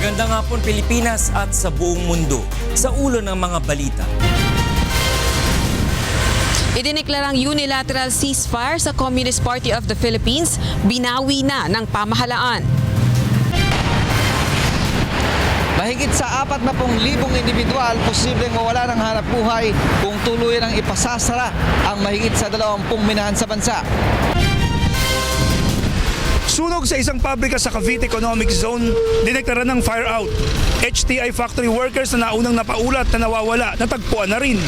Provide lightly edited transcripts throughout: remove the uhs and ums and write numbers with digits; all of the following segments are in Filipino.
Magandang hapon Pilipinas at sa buong mundo. Sa ulo ng mga balita. Idineklarang unilateral ceasefire sa Communist Party of the Philippines, binawi na ng pamahalaan. Mahigit sa 40,000 individual posibleng mawala ng hanap buhay kung tuluyan ang ipasasara ang mahigit sa 20 minahan sa bansa. Sunog sa isang pabrika sa Cavite Economic Zone, dineklara ng fire out. HTI factory workers na naunang napaulat na nawawala, natagpuan na rin.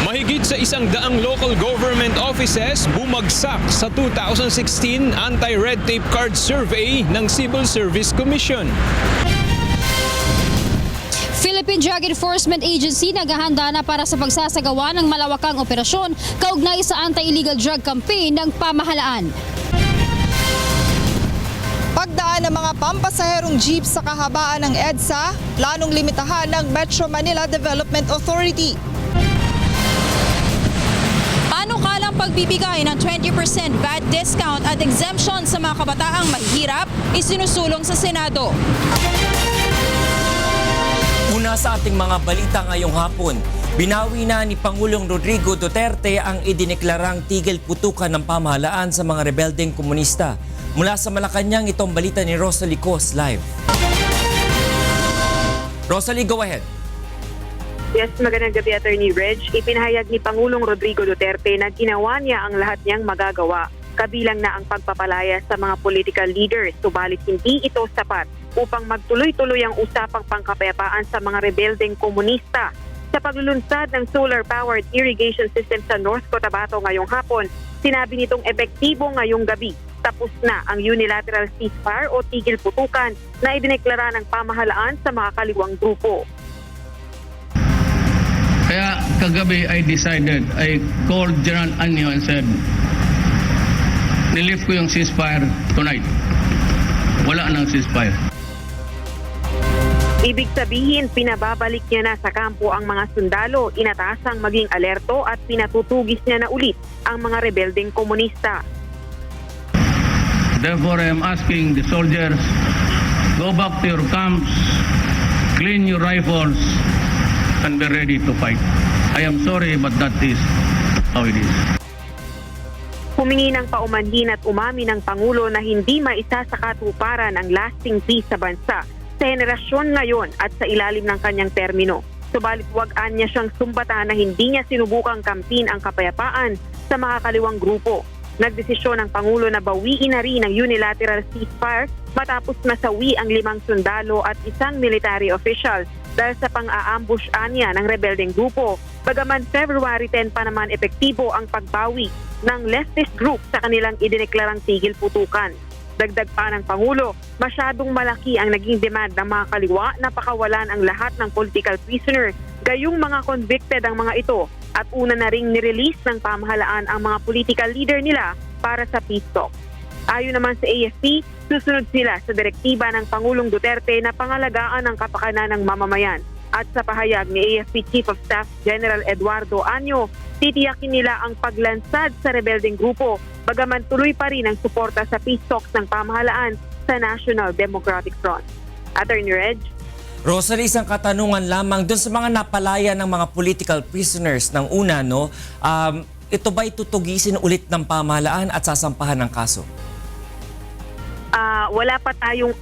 Mahigit sa 100 local government offices bumagsak sa 2016 Anti-Red Tape Card Survey ng Civil Service Commission. Philippine Drug Enforcement Agency naghahanda na para sa pagsasagawa ng malawakang operasyon kaugnay sa anti-illegal drug campaign ng pamahalaan. Pagdaan ng mga pampasaherong jeep sa kahabaan ng EDSA, planong limitahan ng Metro Manila Development Authority. Panukalang pagbibigay ng 20% VAT discount at exemption sa mga kabataang mahihirap isinusulong sa Senado. Una sa ating mga balita ngayong hapon, binawi na ni Pangulong Rodrigo Duterte ang idineklarang tigil putukan ng pamahalaan sa mga rebeldeng komunista. Mula sa Malacanang, itong balita ni Rosalie Cos live. Rosalie, go ahead. Yes, magandang gabi, Attorney Reg. Ipinahayag ni Pangulong Rodrigo Duterte na ginawa niya ang lahat niyang magagawa, kabilang na ang pagpapalaya sa mga political leaders, subalit hindi ito sapat upang magtuloy-tuloy ang usapang pangkapayapaan sa mga rebeldeng komunista. Sa paglulunsad ng solar-powered irrigation system sa North Cotabato ngayong hapon, sinabi nitong epektibo ngayong gabi. Tapos na ang unilateral ceasefire o tigil putukan na idineklara ng pamahalaan sa mga kaliwang grupo. Kaya kagabi I called General Anyo and said, nilift ko yung ceasefire tonight. Wala nang ceasefire. Ibig sabihin, pinababalik niya na sa kampo ang mga sundalo, inatasang maging alerto at pinatutugis niya na ulit ang mga rebeldeng komunista. Therefore, I am asking the soldiers, go back to your camps, clean your rifles, and be ready to fight. I am sorry, but that is how it is. Humingi ng paumanhin at umami ng Pangulo na hindi maisa sa katuparan ang lasting peace sa bansa sa henerasyon ngayon at sa ilalim ng kanyang termino. Subalit wag-an niya siyang sumbatan na hindi niya sinubukang kampin ang kapayapaan sa mga kaliwang grupo. Nagdesisyon ng Pangulo na bawiin na rin ang unilateral ceasefire matapos masawi ang 5 sundalo at 1 military official dahil sa pang-aambush anya ng rebeldeng grupo. Bagaman February 10 pa naman epektibo ang pagbawi ng leftist group sa kanilang idineklarang tigil putukan. Dagdag pa ng Pangulo, masyadong malaki ang naging demand ng mga kaliwa na pakawalan ang lahat ng political prisoner, gayong mga convicted ang mga ito at una na ring nirelease ng pamahalaan ang mga political leader nila para sa peace talk. Ayon naman sa AFP, susunod sila sa direktiba ng Pangulong Duterte na pangalagaan ang kapakanan ng mamamayan. At sa pahayag ni AFP Chief of Staff General Eduardo Anyo, titiyakin nila ang paglansad sa rebeldeng grupo, bagaman tuloy pa rin ang suporta sa peace talks ng pamahalaan sa National Democratic Front. Attorney Reg. Rosalie, isang katanungan lamang dun sa mga napalaya ng mga political prisoners ng una, no? Ito ba'y tutugisin ulit ng pamahalaan at sasampahan ng kaso? Wala pa tayong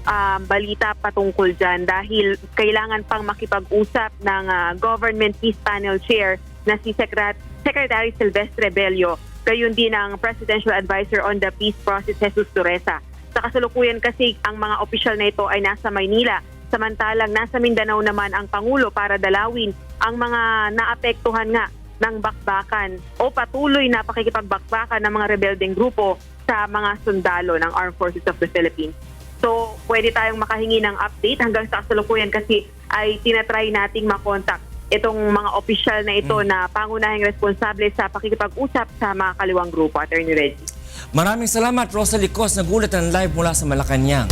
balita patungkol dyan dahil kailangan pang makipag-usap ng Government Peace Panel Chair na si Secretary Silvestre Bello, gayon din ang Presidential Advisor on the Peace Process Jesus Dureza. Sa kasalukuyan kasi ang mga opisyal na ito ay nasa Maynila, samantalang nasa Mindanao naman ang Pangulo para dalawin ang mga naapektuhan nga ng bakbakan o patuloy na pakikipagbakbakan ng mga rebeldeng grupo sa mga sundalo ng Armed Forces of the Philippines. So, pwede tayong makahingi ng update hanggang sa kasalukuyan kasi ay tinatry nating makontak itong mga opisyal na ito na pangunahing responsable sa pakikipag-usap sa mga kaliwang grupo. Attorney Reggie. Maraming salamat, Rosalie Cos. Nagulat ng live mula sa Malacanang.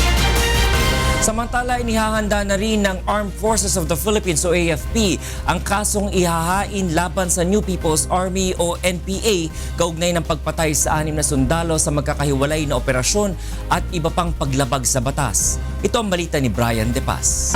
Samantala, inihahanda na rin ng Armed Forces of the Philippines o AFP ang kasong ihahain laban sa New People's Army o NPA kaugnay ng pagpatay sa 6 na sundalo sa magkakahiwalay na operasyon at iba pang paglabag sa batas. Ito ang balita ni Brian De Paz.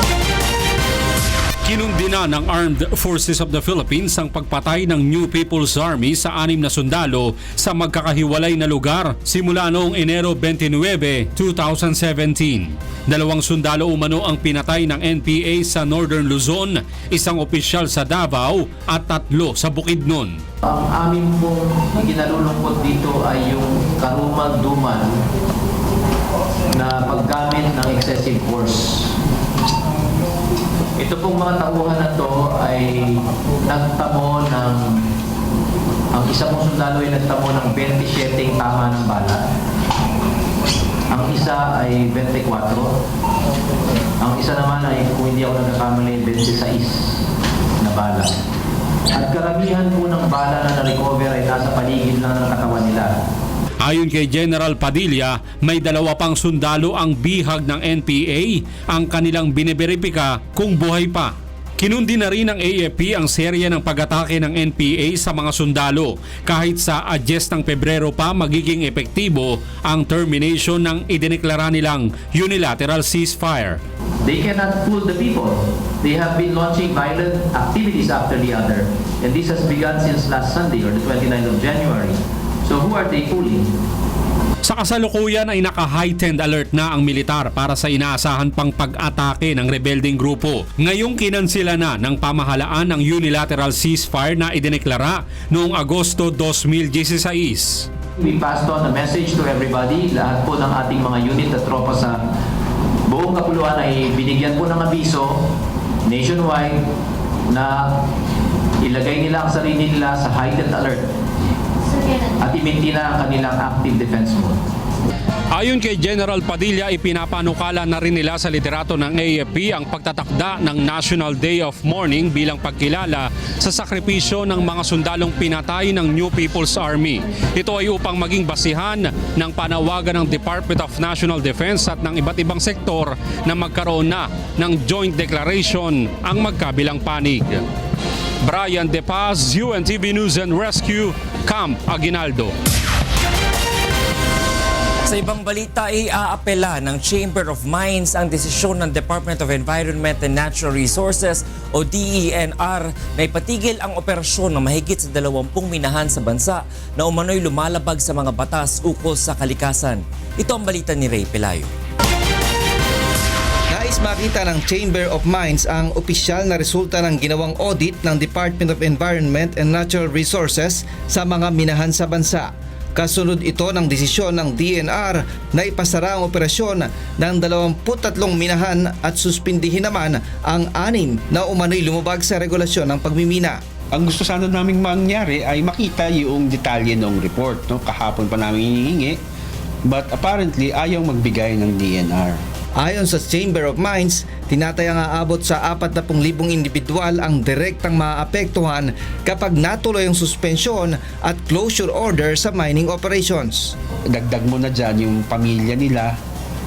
Kinundina ng Armed Forces of the Philippines ang pagpatay ng New People's Army sa 6 na sundalo sa magkakahiwalay na lugar simula noong Enero 29, 2017. 2 sundalo umano ang pinatay ng NPA sa Northern Luzon, 1 opisyal sa Davao at 3 sa Bukidnon. Ang amin pong ikinalulungkot dito ay yung karumal-dumal na paggamit ng excessive force. Ito pong mga tauhan na to ay nagtamo ng, ang isa pong sundalo ay nagtamo ng 27 tama ng bala. Ang isa ay 24. Ang isa naman ay, kung hindi ako nagkakamali, 26 na bala. At karamihan po ng bala na na-recover ay nasa paligid lang ng katawan nila. Ayon kay General Padilla, may 2 pang sundalo ang bihag ng NPA ang kanilang biniberipika kung buhay pa. Kinundi na rin ng AFP ang serya ng pag-atake ng NPA sa mga sundalo kahit sa adjust ng Pebrero pa magiging epektibo ang termination ng idineklara nilang unilateral ceasefire. They cannot fool the people. They have been launching violent activities after the other. And this has begun since last Sunday or the 29th of January. So who are they fooling? Sa kasalukuyan ay naka-heightened alert na ang militar para sa inaasahan pang pag-atake ng rebelding grupo. Ngayong kinansila na ng pamahalaan ang unilateral ceasefire na idineklara noong Agosto 2016. We passed on a message to everybody. Lahat po ng ating mga unit at tropa sa buong kapuluan ay binigyan po ng abiso nationwide na ilagay nila ang sarili nila sa heightened alert at i-maintain na ang kanilang active defense mode. Ayon kay General Padilla, ipinapanukala na rin nila sa liderato ng AFP ang pagtatakda ng National Day of Mourning bilang pagkilala sa sakripisyo ng mga sundalong pinatay ng New People's Army. Ito ay upang maging basihan ng panawagan ng Department of National Defense at ng iba't ibang sektor na magkaroon na ng joint declaration ang magkabilang panig. Brian De Paz, UNTV News and Rescue, Camp Aguinaldo. Sa ibang balita, iaapela ng Chamber of Mines ang desisyon ng Department of Environment and Natural Resources o DENR na ipatigil ang operasyon ng mahigit sa 20 minahan sa bansa na umano'y lumalabag sa mga batas ukol sa kalikasan. Ito ang balita ni Ray Pelayo. Nais makita ng Chamber of Mines ang opisyal na resulta ng ginawang audit ng Department of Environment and Natural Resources sa mga minahan sa bansa. Kasunod ito ng desisyon ng DENR na ipasara ang operasyon ng 23 minahan at suspindihin naman ang 6 na umano'y lumabag sa regulasyon ng pagmimina. Ang gusto sana naming mangyari ay makita yung detalye ng report. No? Kahapon pa namin hinihingi, but apparently ayaw magbigay ng DENR. Ayon sa Chamber of Mines, tinatayang aabot sa 40,000 individual ang direktang maaapektuhan kapag natuloy ang suspensyon at closure order sa mining operations. Dagdag mo na dyan yung pamilya nila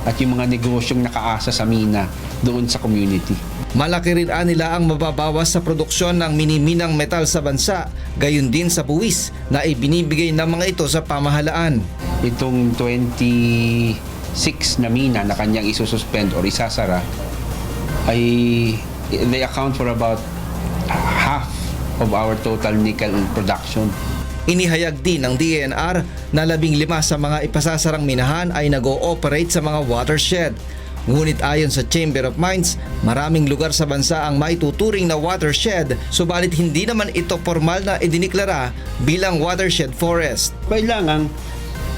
at yung mga negosyong nakaasa sa mina doon sa community. Malaki rin nila ang mababawas sa produksyon ng miniminang metal sa bansa, gayon din sa buwis na ibinibigay ng mga ito sa pamahalaan. Itong 26 na mina na kanyang isususpend or isasara ay they account for about half of our total nickel production. Inihayag din ng DENR na 15 sa mga ipasasarang minahan ay nag-ooperate sa mga watershed. Ngunit ayon sa Chamber of Mines, maraming lugar sa bansa ang maituturing na watershed, subalit hindi naman ito formal na idiniklara bilang watershed forest. Kailangan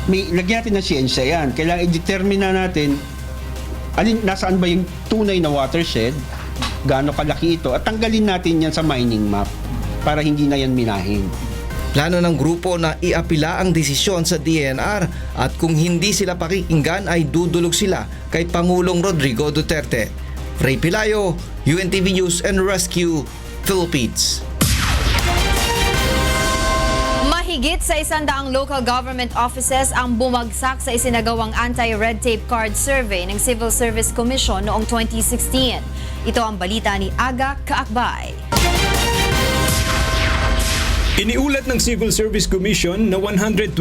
may lagyan natin ng siyensya yan. Kailangan i-determine na natin nasaan ba yung tunay na watershed, gaano kalaki ito, at tanggalin natin yan sa mining map para hindi na yan minahin. Plano ng grupo na iapila ang desisyon sa DENR at kung hindi sila pakikinggan ay dudulog sila kay Pangulong Rodrigo Duterte. Ray Pelayo, UNTV News and Rescue, Philippines. Mahigit sa 100 local government offices ang bumagsak sa isinagawang anti-red tape card survey ng Civil Service Commission noong 2016. Ito ang balita ni Aga Kaakbay. Iniulat ng Civil Service Commission na 127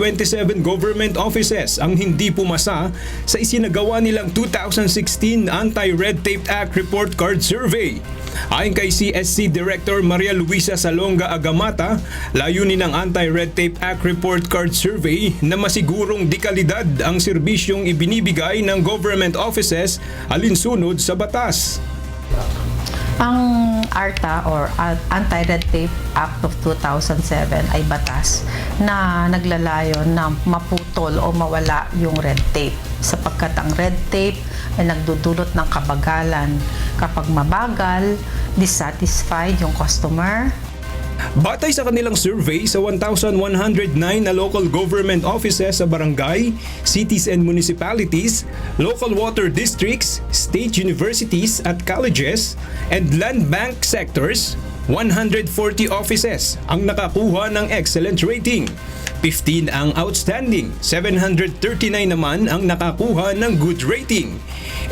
government offices ang hindi pumasa sa isinagawa nilang 2016 Anti-Red Tape Act Report Card Survey. Ayon kay CSC Director Maria Luisa Salonga Agamata, layunin ng Anti-Red Tape Act Report Card Survey na masigurong dekalidad ang serbisyong ibinibigay ng government offices alinsunod sa batas. Ang ARTA or Anti-Red Tape Act of 2007 ay batas na naglalayon na maputol o mawala yung red tape sapagkat ang red tape ay nagdudulot ng kabagalan. Kapag mabagal, dissatisfied yung customer. Batay sa kanilang survey sa 1,109 na local government offices sa barangay, cities and municipalities, local water districts, state universities at colleges, and land bank sectors, 140 offices ang nakakuha ng excellent rating. 15 ang outstanding, 739 naman ang nakakuha ng good rating.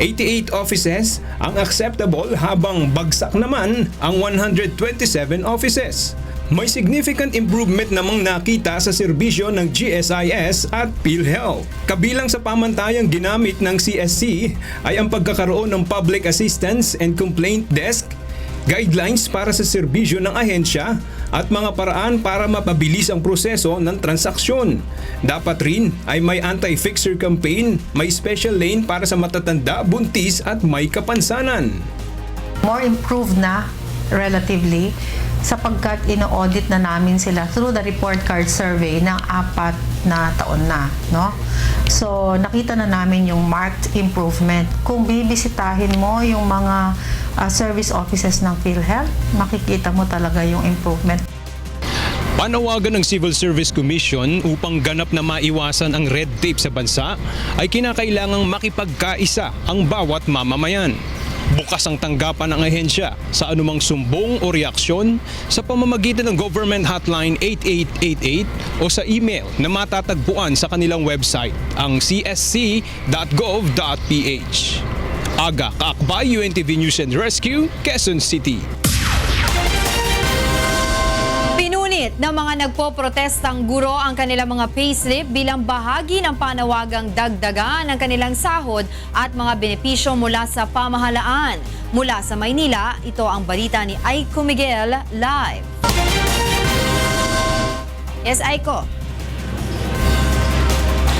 88 offices ang acceptable habang bagsak naman ang 127 offices. May significant improvement namang nakita sa serbisyo ng GSIS at PhilHealth. Kabilang sa pamantayang ginamit ng CSC ay ang pagkakaroon ng Public Assistance and Complaint Desk, guidelines para sa serbisyo ng ahensya at mga paraan para mapabilis ang proseso ng transaksyon. Dapat rin ay may anti-fixer campaign, may special lane para sa matatanda, buntis at may kapansanan. More improved na relatively sapagkat ino-audit na namin sila through the report card survey ng 4 na taon na, no? So, nakita na namin yung marked improvement. Kung bibisitahin mo yung mga service offices ng PhilHealth, makikita mo talaga yung improvement. Panawagan ng Civil Service Commission upang ganap na maiwasan ang red tape sa bansa ay kinakailangang makipagkaisa ang bawat mamamayan. Bukas ang tanggapan ng ahensya sa anumang sumbong o reaksyon sa pamamagitan ng Government Hotline 8888 o sa email na matatagpuan sa kanilang website, ang csc.gov.ph. Aga Kaakbay, UNTV News and Rescue, Quezon City. Pinunit ng mga nagpo-protestang guro ang kanilang mga payslip bilang bahagi ng panawagang dagdagan ng kanilang sahod at mga benepisyo mula sa pamahalaan. Mula sa Maynila, ito ang balita ni Aiko Miguel live. Yes, Aiko.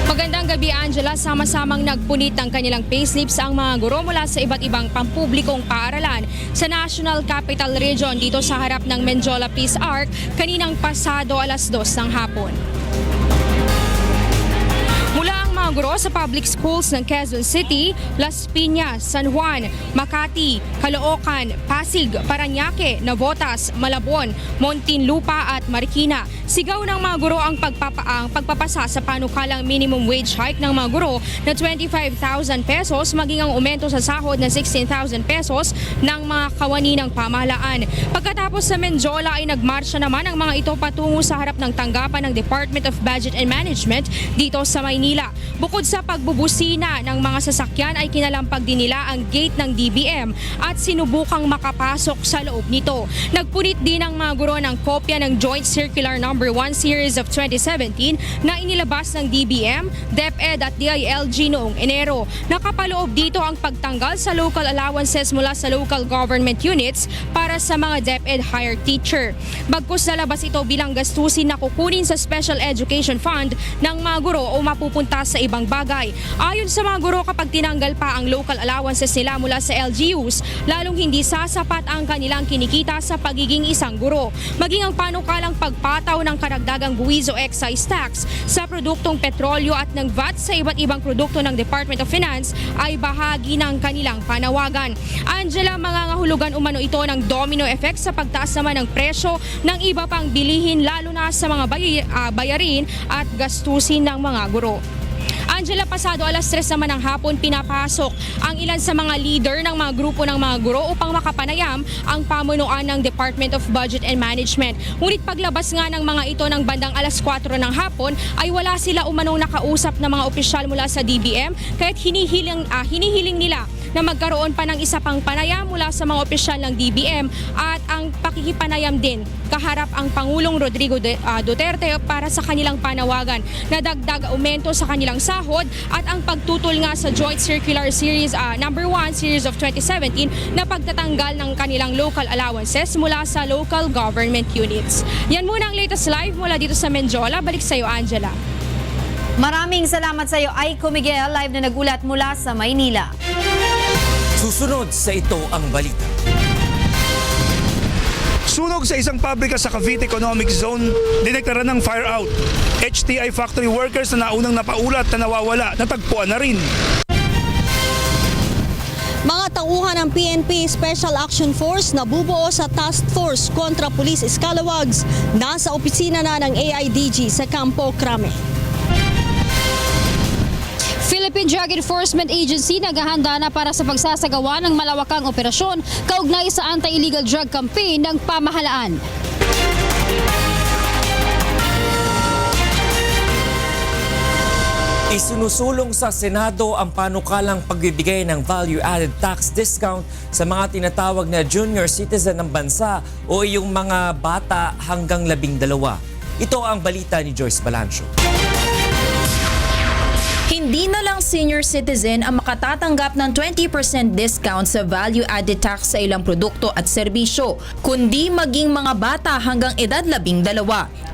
Magandang gabi, Angela. Sama-samang nagpunit ng kanilang payslips ang mga guro mula sa iba't ibang pampublikong paaralan sa National Capital Region dito sa harap ng Menjola Peace Arc kaninang pasado 2:00 ng hapon. Mula ang mga guro sa public schools ng Quezon City, Las Piñas, San Juan, Makati, Caloocan, Pasig, Parañaque, Navotas, Malabon, Muntinlupa at Marikina. Sigaw ng mga guro ang pagpapasa sa panukalang minimum wage hike ng mga guro na 25,000 pesos maging ang aumento sa sahod na 16,000 pesos ng mga kawani ng pamahalaan. Pagkatapos sa Menjola ay nagmarsya naman ang mga ito patungo sa harap ng tanggapan ng Department of Budget and Management dito sa Maynila. Bukod sa pagbubusina ng mga sasakyan ay kinalampag din nila ang gate ng DBM at sinubukang makapasok sa loob nito. Nagpunit din ang mga guro ng kopya ng Joint Circular No. 1 Series of 2017 na inilabas ng DBM, DepEd at DILG noong Enero. Nakapaloob dito ang pagtanggal sa local allowances mula sa local government units para sa mga DepEd hired teacher. Bagkus lalabas ito bilang gastusin na kukunin sa Special Education Fund ng mga guro o mapupunta sa ibang bagay. Ayon sa mga guro, kapag tinanggal pa ang local allowances nila mula sa LGUs, lalong hindi sasapat ang kanilang kinikita sa pagiging isang guro. Maging ang panukalang pagpataw ng karagdagang buwis o excise tax sa produktong petrolyo at ng VAT sa iba't ibang produkto ng Department of Finance ay bahagi ng kanilang panawagan. Angela, mangangahulugan umano ito ng domino effect sa pagtaas naman ng presyo ng iba pang bilihin lalo na sa mga bayarin at gastusin ng mga guro. Angela, pasado alas 3 naman ng hapon, pinapasok ang ilan sa mga leader ng mga grupo ng mga guro upang makapanayam ang pamunuan ng Department of Budget and Management. Ngunit paglabas nga ng mga ito ng bandang alas 4 ng hapon ay wala sila umanong nakausap na mga opisyal mula sa DBM, kaya't hinihiling nila na magkaroon pa ng isa pang panayam mula sa mga opisyal ng DBM at ang pakikipanayam din kaharap ang Pangulong Rodrigo Duterte para sa kanilang panawagan na dagdag aumento sa kanilang sahod at ang pagtutol nga sa Joint Circular Series number 1 Series of 2017 na pagtatanggal ng kanilang local allowances mula sa local government units. Yan muna ang latest live mula dito sa Menjola. Balik sa iyo, Angela. Maraming salamat sa iyo, Aiko Miguel, live na nagulat mula sa Maynila. Susunod sa ito ang balita. Sunog sa isang pabrika sa Cavite Economic Zone, dineklara ng fire out. HTI factory workers na naunang napaulat na nawawala, natagpuan na rin. Mga tauhan ng PNP Special Action Force na bubuo sa Task Force kontra Police Scalawags nasa opisina na ng AIDG sa Campo Crame. Philippine Drug Enforcement Agency naghahanda na para sa pagsasagawa ng malawakang operasyon kaugnay sa anti-illegal drug campaign ng pamahalaan. Isinusulong sa Senado ang panukalang pagbibigay ng value-added tax discount sa mga tinatawag na junior citizen ng bansa o yung mga bata hanggang 12. Ito ang balita ni Joyce Balancio. Hindi na lang senior citizen ang makatatanggap ng 20% discount sa value-added tax sa ilang produkto at serbisyo, kundi maging mga bata hanggang edad 12.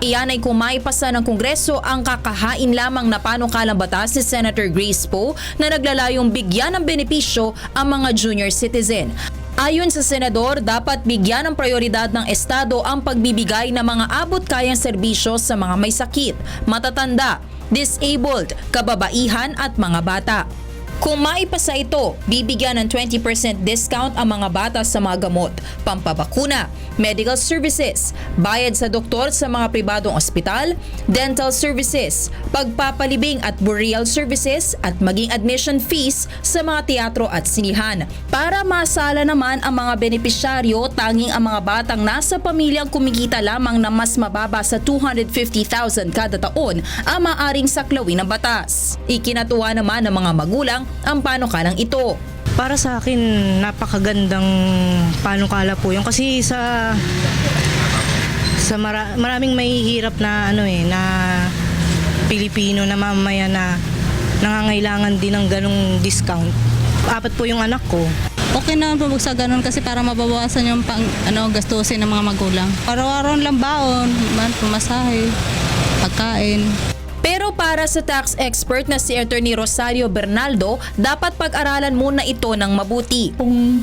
Iyan ay kung maipasa ng Kongreso ang kakahain lamang na panukalang batas ni Senator Grace Poe na naglalayong bigyan ng benepisyo ang mga junior citizen. Ayon sa senador, dapat bigyan ng prioridad ng Estado ang pagbibigay ng mga abot-kayang serbisyo sa mga may sakit, matatanda, disabled, kababaihan at mga bata. Kung maipasa ito, bibigyan ng 20% discount ang mga bata sa mga gamot, pampabakuna, medical services, bayad sa doktor sa mga pribadong ospital, dental services, pagpapalibing at burial services at maging admission fees sa mga teatro at sinihan. Para masala naman ang mga benepisyaryo, tanging ang mga batang nasa pamilyang kumikita lamang na mas mababa sa 250,000 kada taon ang maaring saklawin ng batas. Ikinatuwa naman ng mga magulang ang panukalang ito. Para sa akin, napakagandang panukala po yun kasi sa maraming mahihirap na na Pilipino na mamaya na nangangailangan din ng ganong discount. 4 po yung anak ko. Okay naman po sa ganun kasi para mababawasan yung gastusin ng mga magulang. Araw-araw lang baon, pamasahe, pagkain. Pero para sa tax expert na si Attorney Rosario Bernaldo, dapat pag-aralan muna ito ng mabuti. Kung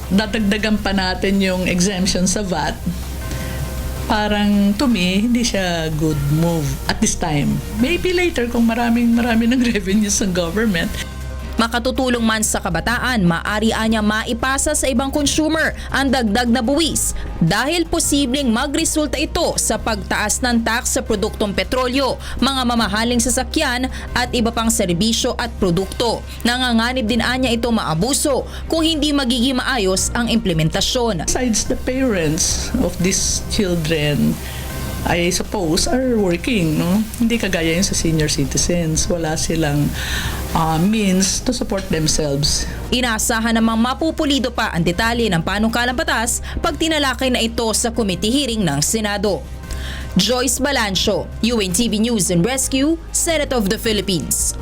dadagdagan pa natin yung exemption sa VAT, parang to me, hindi siya good move at this time. Maybe later kung marami ng revenues ng government. Makatutulong man sa kabataan, maaari niya maipasa sa ibang consumer ang dagdag na buwis dahil posibleng magresulta ito sa pagtaas ng tax sa produktong petrolyo, mga mamahaling sasakyan at iba pang serbisyo at produkto. Nanganganib din niya ito maabuso kung hindi magiging maayos ang implementasyon. Besides the parents of these children, I suppose, are working, no? Hindi kagaya yung sa senior citizens. Wala silang means to support themselves. Inaasahan namang mapupulido pa ang detalye ng panukalang batas pag tinalakay na ito sa committee hearing ng Senado. Joyce Balancio, UNTV News and Rescue, Senate of the Philippines.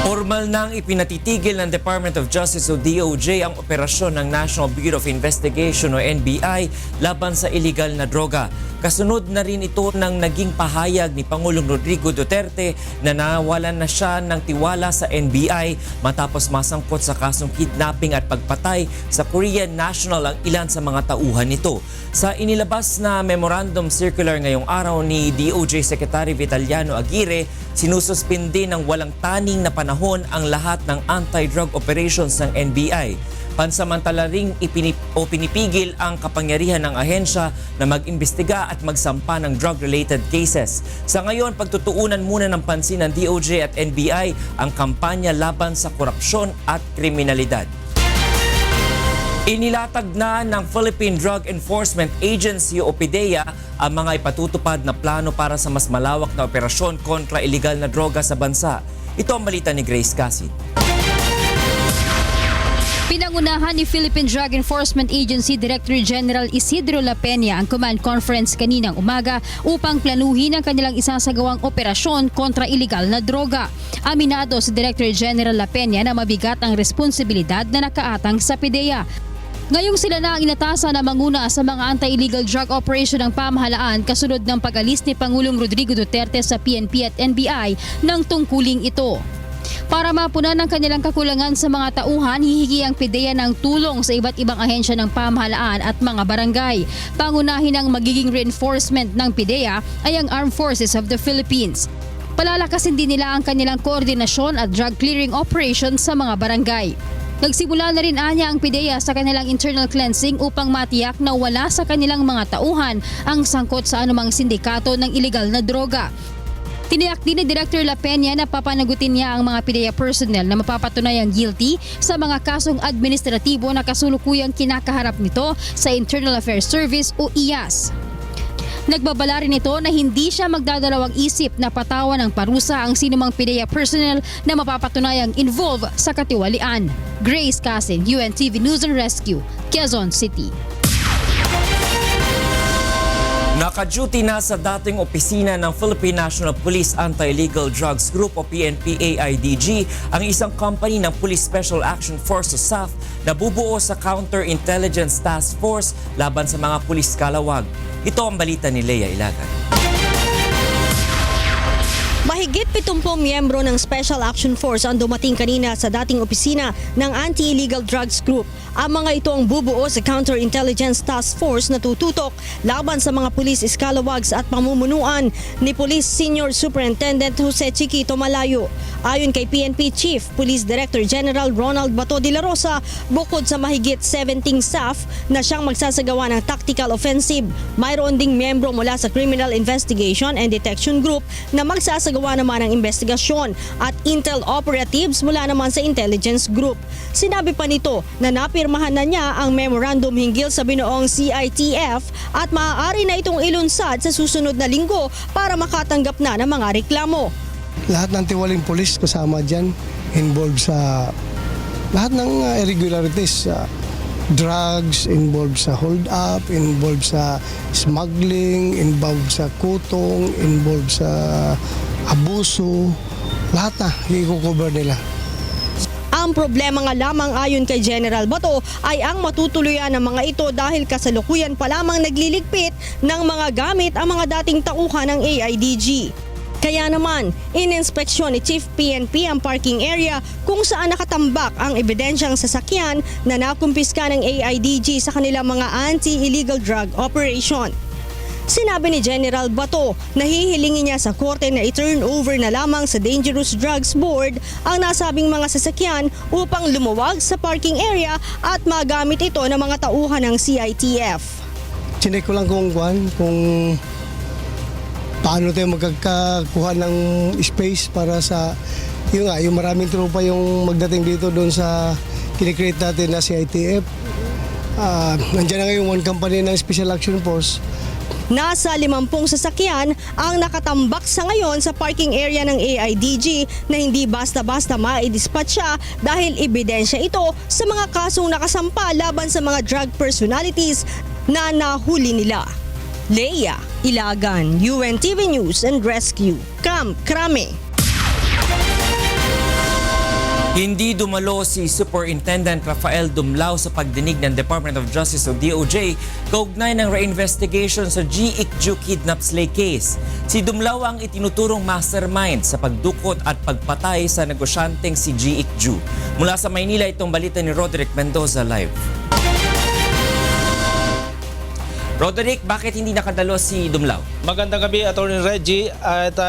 Formal nang ipinatitigil ng Department of Justice o DOJ ang operasyon ng National Bureau of Investigation o NBI laban sa illegal na droga. Kasunod na rin ito ng naging pahayag ni Pangulong Rodrigo Duterte na nawalan na siya ng tiwala sa NBI matapos masangkot sa kasong kidnapping at pagpatay sa Korean national ang ilan sa mga tauhan nito. Sa inilabas na memorandum circular ngayong araw ni DOJ Secretary Vitaliano Aguirre, Sinususpindi ng walang taning na panahon ang lahat ng anti-drug operations ng NBI. Pansamantala ring pinipigil ang kapangyarihan ng ahensya na mag-imbestiga at magsampa ng drug-related cases. Sa ngayon, pagtutuunan muna ng pansin ng DOJ at NBI ang kampanya laban sa korupsyon at kriminalidad. Inilatag na ng Philippine Drug Enforcement Agency o PDEA ang mga ipatutupad na plano para sa mas malawak na operasyon kontra iligal na droga sa bansa. Ito ang balita ni Grace Casid. Pinangunahan ni Philippine Drug Enforcement Agency Director General Isidro La Peña ang command conference kaninang umaga upang planuhin ang kanilang isasagawang operasyon kontra iligal na droga. Aminado si Director General La Peña na mabigat ang responsibilidad na nakaatang sa PDEA. Ngayong sila na ang inatasan na manguna sa mga anti-illegal drug operation ng pamahalaan kasunod ng pag-alis ni Pangulong Rodrigo Duterte sa PNP at NBI ng tungkuling ito. Para mapunan ang kanilang kakulangan sa mga tauhan, hihingi ang PDEA ng tulong sa iba't ibang ahensya ng pamahalaan at mga barangay. Pangunahin ang magiging reinforcement ng PDEA ay ang Armed Forces of the Philippines. Palalakasin din nila ang kanilang koordinasyon at drug clearing operation sa mga barangay. Nagsimula na rin anya ang PDEA sa kanilang internal cleansing upang matiyak na wala sa kanilang mga tauhan ang sangkot sa anumang sindikato ng iligal na droga. Tiniyak din ni Director La Peña na papanagutin niya ang mga PDEA personnel na mapapatunayang guilty sa mga kasong administratibo na kasulukuyang kinakaharap nito sa Internal Affairs Service o IAS. Nagbabala rin ito na hindi siya magdadalawang isip na patawan ng parusa ang sinumang PDEA personnel na mapapatunayang involved sa katiwalian. Grace Casin, UNTV News and Rescue, Quezon City. Naka-duty na sa dating opisina ng Philippine National Police Anti-Illegal Drugs Group o PNP-AIDG ang isang company ng Police Special Action Force o SAF na bubuo sa Counterintelligence Task Force laban sa mga pulis kalawag. Ito ang balita ni Lea Ilagan. Mahigit 70 miyembro ng Special Action Force ang dumating kanina sa dating opisina ng Anti-Illegal Drugs Group. Ang mga ito ang bubuo sa Counterintelligence Task Force na tututok laban sa mga pulis iskalawags at pamumunuan ni Police Senior Superintendent Jose Chiquito Malayo. Ayon kay PNP Chief Police Director General Ronald Bato de la Rosa, bukod sa mahigit 17 staff na siyang magsasagawa ng tactical offensive, mayroon ding miyembro mula sa Criminal Investigation and Detection Group na magsasagawa naman ng investigasyon at intel operatives mula naman sa Intelligence Group. Sinabi pa nito na napirmahan na niya ang memorandum hinggil sa binuong CITF at maaari na itong ilunsad sa susunod na linggo para makatanggap na ng mga reklamo. Lahat ng tiwaling polis kasama dyan, involved sa lahat ng irregularities, drugs, involved sa hold up, involved sa smuggling, involved sa kutong, involved sa abuso, lahat na i-cover nila. Ang problema nga lamang ayon kay General Bato ay ang matutuluyan ng mga ito dahil kasalukuyan pa lamang nagliligpit ng mga gamit ang mga dating tauhan ng AIDG. Kaya naman, ininspeksyon ni Chief PNP ang parking area kung saan nakatambak ang ebidensyang sasakyan na nakumpiska ng AIDG sa kanilang mga anti-illegal drug operation. Sinabi ni General Bato na hihilingin niya sa korte na i-turn over na lamang sa Dangerous Drugs Board ang nasabing mga sasakyan upang lumuwag sa parking area at magamit ito ng mga tauhan ng CITF. Chinek ko lang kung paano tayo magkakakuha ng space para sa yung maraming tropa yung magdating dito doon sa kinikreate natin na CITF. Nandiyan na ngayon one company ng Special Action Force. Nasa 50 sasakyan ang nakatambak sa ngayon sa parking area ng AIDG na hindi basta-basta maidispatcha dahil ebidensya ito sa mga kasong nakasampa laban sa mga drug personalities na nahuli nila. Lea Ilagan, UNTV News and Rescue, Camp Crame. Hindi dumalo si Superintendent Rafael Dumlao sa pagdinig ng Department of Justice o DOJ kaugnay ng reinvestigation sa G.I.C.Ju kidnap slay case. Si Dumlao ang itinuturong mastermind sa pagdukot at pagpatay sa negosyanteng si G.I.C.Ju. Mula sa Maynila, itong balita ni Roderick Mendoza live. Roderick, bakit hindi nakadalo si Dumlao? Magandang gabi, Atty. Reggie. At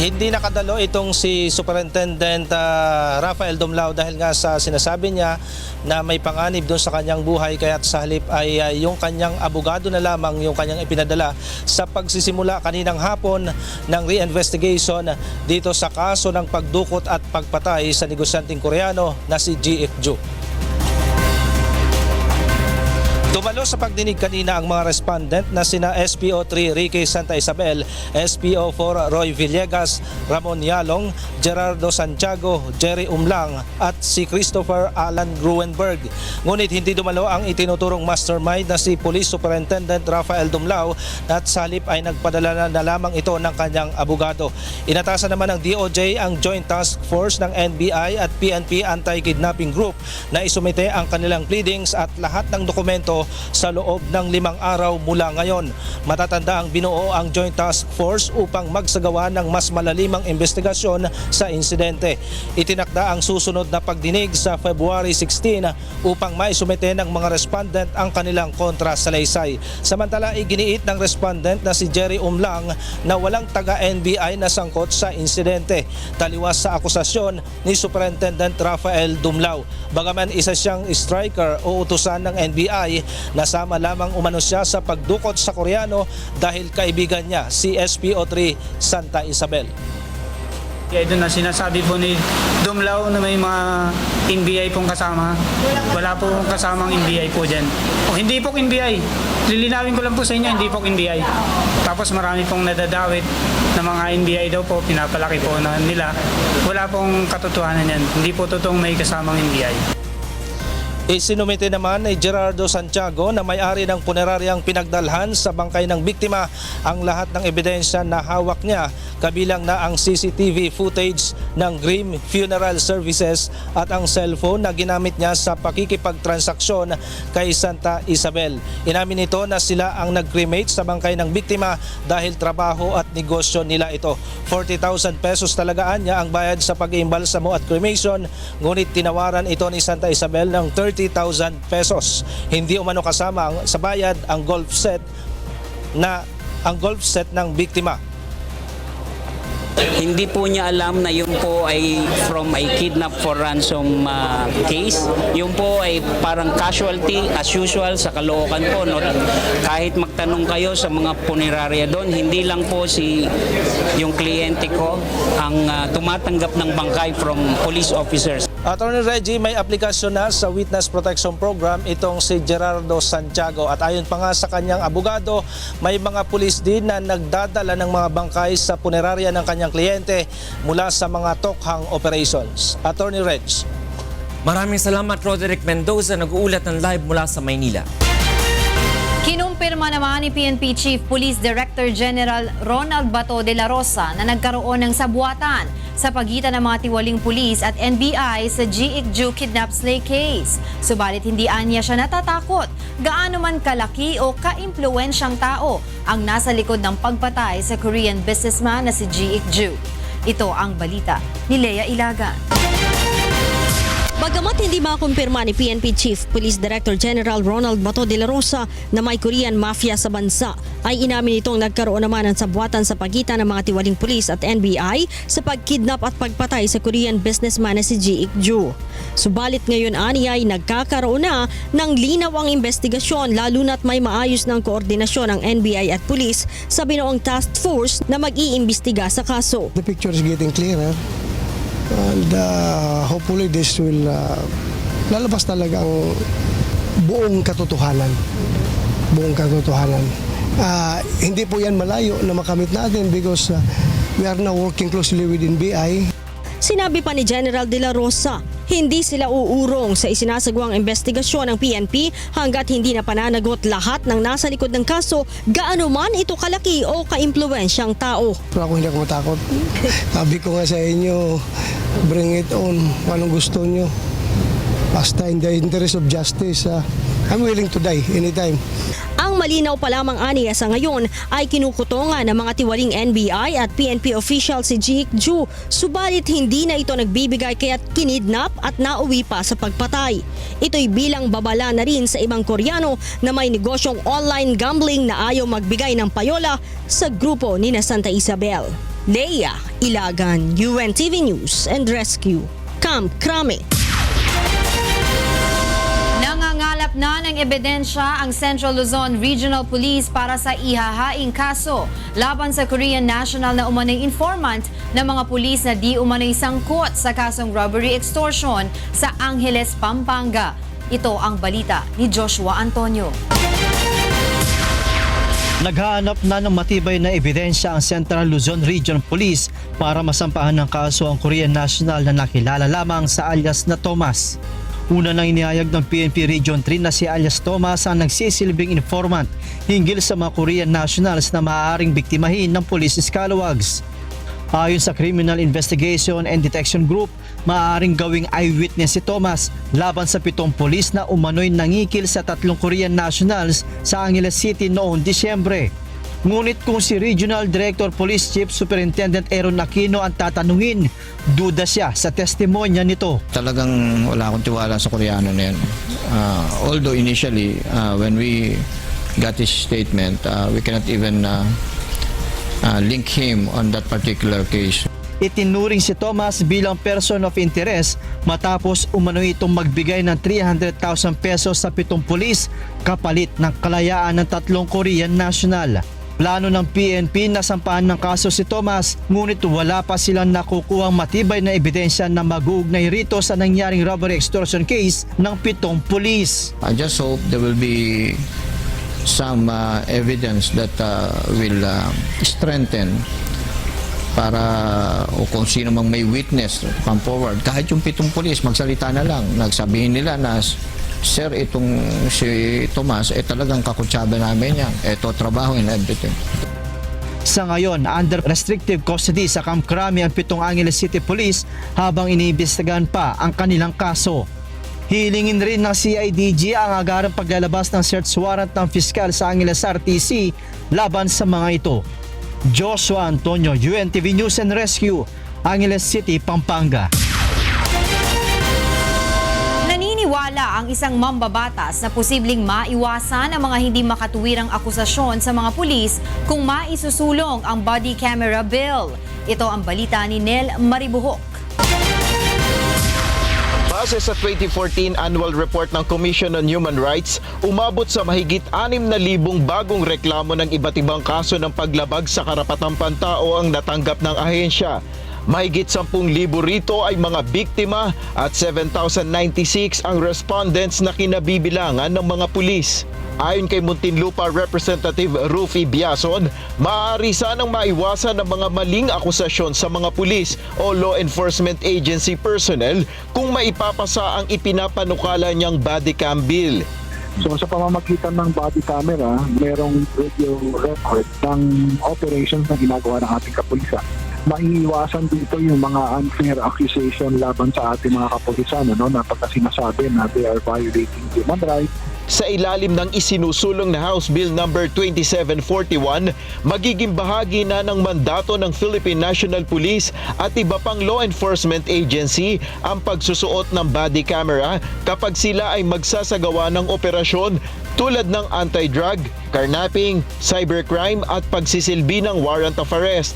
Hindi nakadalo itong si Superintendent Rafael Dumlao dahil nga sa sinasabi niya na may panganib doon sa kanyang buhay, kaya sa halip ay yung kanyang abogado na lamang yung kanyang ipinadala sa pagsisimula kaninang hapon ng re-investigation dito sa kaso ng pagdukot at pagpatay sa negosyanteng Koreano na si G.F. Ju. Dumalo sa pagdinig kanina ang mga respondent na sina SPO3 Ricky Santa Isabel, SPO4 Roy Villegas, Ramon Yalong, Gerardo Santiago, Jerry Umlang at si Christopher Alan Gruenberg. Ngunit hindi dumalo ang itinuturong mastermind na si Police Superintendent Rafael Dumlao at sa halip ay nagpadala na lamang ito ng kanyang abogado. Inatasan naman ng DOJ ang Joint Task Force ng NBI at PNP Anti-Kidnapping Group na isumite ang kanilang pleadings at lahat ng dokumento sa loob ng 5 araw mula ngayon. Matatanda ang binuo ang Joint Task Force upang magsagawa ng mas malalimang investigasyon sa insidente. Itinakda ang susunod na pagdinig sa February 16 upang maisumite ng mga respondent ang kanilang kontrasalaysay. Samantala, iginiit ng respondent na si Jerry Umlang na walang taga-NBI na sangkot sa insidente, taliwas sa akusasyon ni Superintendent Rafael Dumlao. Bagaman isa siyang striker o utusan ng NBI, nasama lamang umano siya sa pagdukot sa Koreano dahil kaibigan niya si SPO3 Santa Isabel. Kaya doon na sinasabi po ni Dumlao na may mga NBI pong kasama. Wala po kasamang NBI po dyan. O, hindi po NBI. Lilinawin ko lang po sa inyo, hindi po NBI. Tapos marami pong nadadawit na mga NBI daw po, pinapalaki po na nila. Wala pong katotohanan yan. Hindi po totoong may kasamang NBI. Isinumite naman ni Gerardo Santiago na may-ari ng puneraryang pinagdalhan sa bangkay ng biktima ang lahat ng ebidensya na hawak niya, kabilang na ang CCTV footage ng Grim Funeral Services at ang cellphone na ginamit niya sa pakikipagtransaksyon kay Santa Isabel. Inamin nito na sila ang nag-cremate sa bangkay ng biktima dahil trabaho at negosyo nila ito. 40,000 pesos talagaan niya ang bayad sa pag-iimbalsamo at cremation, ngunit tinawaran ito ni Santa Isabel ng 30,000 pesos. Hindi umano kasama sa bayad ang golf set ng biktima. Hindi po niya alam na yun po ay from a kidnap for ransom case. Yun po ay parang casualty as usual sa Caloocan po. No? Kahit magtanong kayo sa mga punerarya doon, hindi lang po yung kliyente ko ang tumatanggap ng bangkay from police officers. Attorney Reggie, may aplikasyon na sa Witness Protection Program itong si Gerardo Santiago at ayon pa nga sa kanyang abogado, may mga pulis din na nagdadala ng mga bangkay sa punerarya ng kanyang kliyente mula sa mga tokhang operations. Attorney Reg. Maraming salamat, Roderick Mendoza, nag-uulat ng live mula sa Maynila. Kinumpirma naman ni PNP Chief Police Director General Ronald Bato de la Rosa na nagkaroon ng sabwatan sa pagitan ng mga tiwaling pulis at NBI sa G.F. Ju kidnap slay case. Subalit hindi anya siya natatakot gaano man kalaki o ka-impluwensyang tao ang nasa likod ng pagpatay sa Korean businessman na si G.F. Ju. Ito ang balita ni Lea Ilagan. Bagamat hindi makumpirma ni PNP Chief Police Director General Ronald Bato de la Rosa na may Korean mafia sa bansa, ay inamin itong nagkaroon naman ng sabwatan sa pagitan ng mga tiwaling pulis at NBI sa pagkidnap at pagpatay sa Korean businessman na si G.F. Ju. Subalit ngayon ay nagkakaroon na ng linaw ang investigasyon, lalo na't may maayos ng koordinasyon ng NBI at pulis sa binuong task force na mag-iimbestiga sa kaso. The picture is getting clearer. And hopefully this will lalabas talaga ang buong katotohanan. Hindi po yan malayo na makamit natin because we are now working closely with NBI. Sinabi pa ni General de la Rosa, hindi sila uurong sa isinasagawang investigasyon ng PNP hanggat hindi na pananagot lahat ng nasa likod ng kaso, gaano man ito kalaki o ka-impluwensyang tao. Pero ako hindi ako matakot. Sabi ko nga sa inyo, bring it on. Anong gusto nyo? Basta in the interest of justice, I'm willing to die anytime. Ang malinaw pa lamang aniya sa ngayon ay kinukutongan ng mga tiwaling NBI at PNP official si G.F. Ju, subalit hindi na ito nagbibigay kaya't kinidnap at nauwi pa sa pagpatay. Ito'y bilang babala na rin sa ibang Koreano na may negosyong online gambling na ayaw magbigay ng payola sa grupo ni Santa Isabel. Leia Ilagan, UNTV News and Rescue, Camp Crame. Nangangalap na ng ebidensya ang Central Luzon Regional Police para sa ihahaing kaso laban sa Korean national na umano'y informant ng mga pulis na di umano'y sangkot sa kasong robbery extortion sa Angeles, Pampanga. Ito ang balita ni Joshua Antonio. Naghahanap na ng matibay na ebidensya ang Central Luzon Region Police para masampahan ng kaso ang Korean national na nakilala lamang sa alias na Thomas. Una nang inihayag ng PNP Region 3 na si alias Thomas ang nagsisilbing informant hinggil sa mga Korean nationals na maaaring biktimahin ng police scalawags. Ayon sa Criminal Investigation and Detection Group, maaaring gawing eyewitness si Thomas laban sa 7 pulis na umano'y nangikil sa 3 Korean nationals sa Angeles City noong Disyembre. Ngunit kung si Regional Director Police Chief Superintendent Aaron Aquino ang tatanungin, duda siya sa testimonya nito. Talagang wala akong tiwala sa Koreano na yan. Although initially, when we got his statement, we cannot even link him on that particular case. Itinuring si Thomas bilang person of interest matapos umano itong magbigay ng 300,000 pesos sa 7 pulis kapalit ng kalayaan ng 3 Korean national. Plano ng PNP na sampahan ng kaso si Thomas, ngunit wala pa silang nakukuhang matibay na ebidensya na mag-uugnay rito sa nangyaring robbery extortion case ng 7 pulis. I just hope there will be some evidence that will strengthen para o kung sino mang may witness come forward. Kahit yung 7 pulis magsalita na lang, nagsabihin nila na sir, itong si Tomas, talagang kakutsaba namin yan. Ito, trabaho and everything. Sa ngayon, under restrictive custody sa Camp Crame ang 7 Angeles City Police habang iniimbestigahan pa ang kanilang kaso. Hilingin rin ng CIDG ang agarang paglalabas ng search warrant ng piskal sa Angeles RTC laban sa mga ito. Joshua Antonio, UNTV News and Rescue, Angeles City, Pampanga. Naniniwala ang isang mambabatas na posibleng maiwasan ang mga hindi makatuwirang akusasyon sa mga pulis kung maisusulong ang body camera bill. Ito ang balita ni Nel Maribuhok. Base sa 2014 Annual Report ng Commission on Human Rights, umabot sa mahigit 6,000 bagong reklamo ng iba't ibang kaso ng paglabag sa karapatang pantao ang natanggap ng ahensya. Mahigit 10,000 rito ay mga biktima at 7,096 ang respondents na kinabibilangan ng mga pulis. Ayon kay Muntinlupa Representative Rufy Biason, maaari sanang maiwasan ang mga maling akusasyon sa mga pulis o law enforcement agency personnel kung maipapasa ang ipinapanukala niyang body cam bill. So sa pamamagitan ng body camera, merong video record ng operations na ginagawa ng ating kapulisan. Maiiwasan dito yung mga unfair accusation laban sa ating mga kapulisan na pagka sinasabi na they are violating human rights. Sa ilalim ng isinusulong na House Bill No. 2741, magiging bahagi na ng mandato ng Philippine National Police at iba pang law enforcement agency ang pagsusuot ng body camera kapag sila ay magsasagawa ng operasyon tulad ng anti-drug, carnapping, cybercrime at pagsisilbi ng warrant of arrest.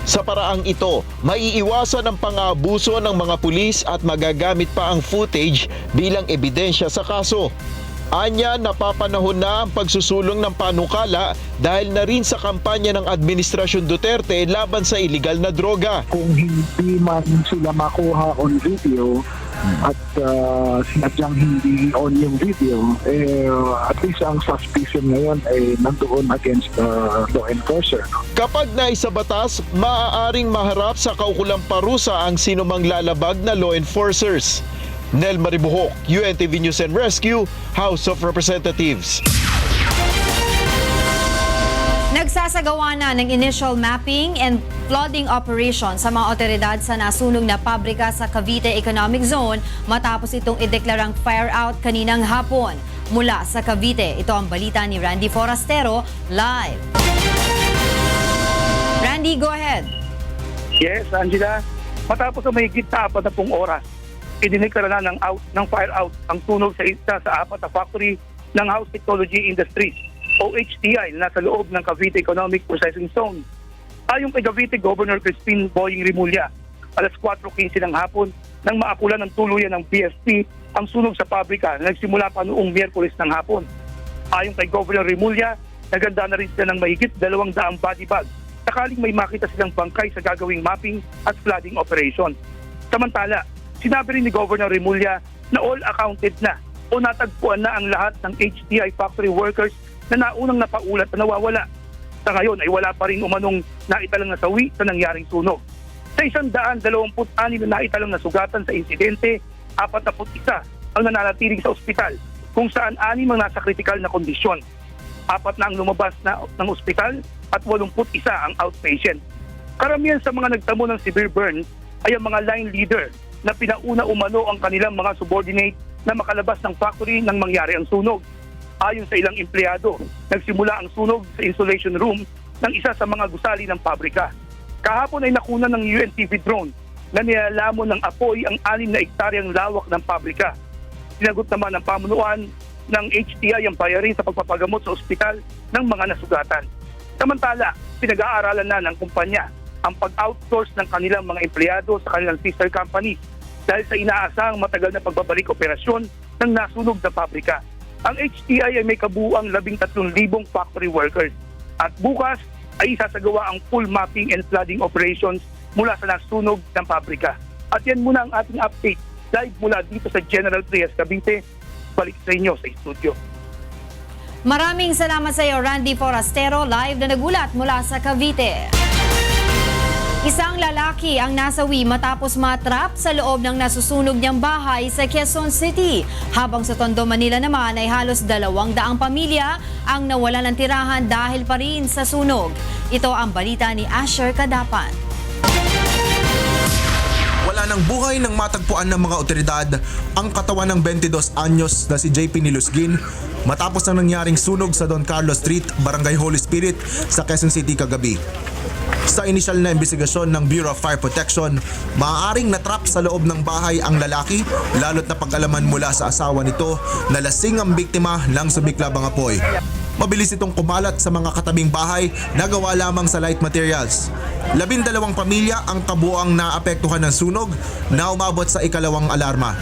Sa paraang ito, maiiwasan ang pang-aabuso ng mga pulis at magagamit pa ang footage bilang ebidensya sa kaso. Anya, napapanahon na ang pagsusulong ng panukala dahil na rin sa kampanya ng Administrasyon Duterte laban sa iligal na droga. Kung hindi man sila makuha on video at sinadyang hindi on yung video, at least ang suspicion ngayon ay nandoon against the law enforcer. Kapag naisabatas, maaaring maharap sa kaukulang parusa ang sinumang lalabag na law enforcers. Nel Maribuhok, UNTV News and Rescue, House of Representatives. Nagsasagawa na ng initial mapping and flooding operation sa mga otoridad sa nasunog na pabrika sa Cavite Economic Zone matapos itong ideklarang fire out kaninang hapon. Mula sa Cavite, ito ang balita ni Randy Forastero, live. Randy, go ahead. Yes, Angela. Matapos ang mahigit sa 40 oras, idineklara na ng fire out ang tunog sa isa sa 4 na factory ng House Technology Industries o HTI na nasa loob ng Cavite Economic Processing Zone. Ayon kay Cavite Governor Christine Boying Rimulya, alas 4:15 ng hapon nang maapulan ng tuluyan ng BFP ang sunog sa pabrika na nagsimula pa noong Miyerkules ng hapon. Ayon kay Governor Rimulya, naganda na rin sila ng mahigit 200 body bag sakaling may makita silang bangkay sa gagawing mapping at flooding operation. Samantala, sinabi rin ni Governor Rimulya na all accounted na o natagpuan na ang lahat ng HTI factory workers na naunang napaulat na nawawala. Sa ngayon ay wala pa rin umanong naitalang nasawi sa nangyaring sunog. Sa 126 na naitalang nasugatan sa insidente, 41 ang nananatiling sa ospital, kung saan 6 ang nasa kritikal na kondisyon. 4 na ang lumabas ng ospital at 81 ang outpatient. Karamihan sa mga nagtamo ng severe burns ay ang mga line leader na pinauna umano ang kanilang mga subordinate na makalabas ng factory nang mangyari ang sunog. Ayon sa ilang empleyado, nagsimula ang sunog sa insulation room ng isa sa mga gusali ng pabrika. Kahapon ay nakunan ng UNTV drone na nilalamon ng apoy ang 6 na ektaryang lawak ng pabrika. Sinagot naman ng pamunuan ng HTI ang bayarin sa pagpapagamot sa ospital ng mga nasugatan. Samantala, pinag-aaralan na ng kumpanya ang pag-outsource ng kanilang mga empleyado sa kanilang sister company dahil sa inaasahang matagal na pagbabalik operasyon ng nasunog na pabrika. Ang HTI ay may kabuuang 13,000 factory workers at bukas ay isasagawa ang full mapping and flooding operations mula sa nasunog ng pabrika. At yan muna ang ating update live mula dito sa General Trias, Cavite. Balik sa inyo sa studio. Maraming salamat sa iyo, Randy Forastero, live na nagulat mula sa Cavite. Isang lalaki ang nasawi matapos matrap sa loob ng nasusunog niyang bahay sa Quezon City. Habang sa Tondo, Manila naman ay halos 200 pamilya ang nawala ng tirahan dahil pa rin sa sunog. Ito ang balita ni Asher Kadapan. Wala ng buhay nang matagpuan ng mga otoridad ang katawan ng 22 anyos na si JP Nilusgin matapos ang nangyaring sunog sa Don Carlos Street, Barangay Holy Spirit sa Quezon City kagabi. Sa inisyal na investigasyon ng Bureau of Fire Protection, maaaring natrap sa loob ng bahay ang lalaki lalo't na pag-alaman mula sa asawa nito na lasing ang biktima ng sumiklab ang apoy. Mabilis itong kumalat sa mga katabing bahay na gawa lamang sa light materials. 12 pamilya ang kabuuang naapektuhan ng sunog na umabot sa ikalawang alarma.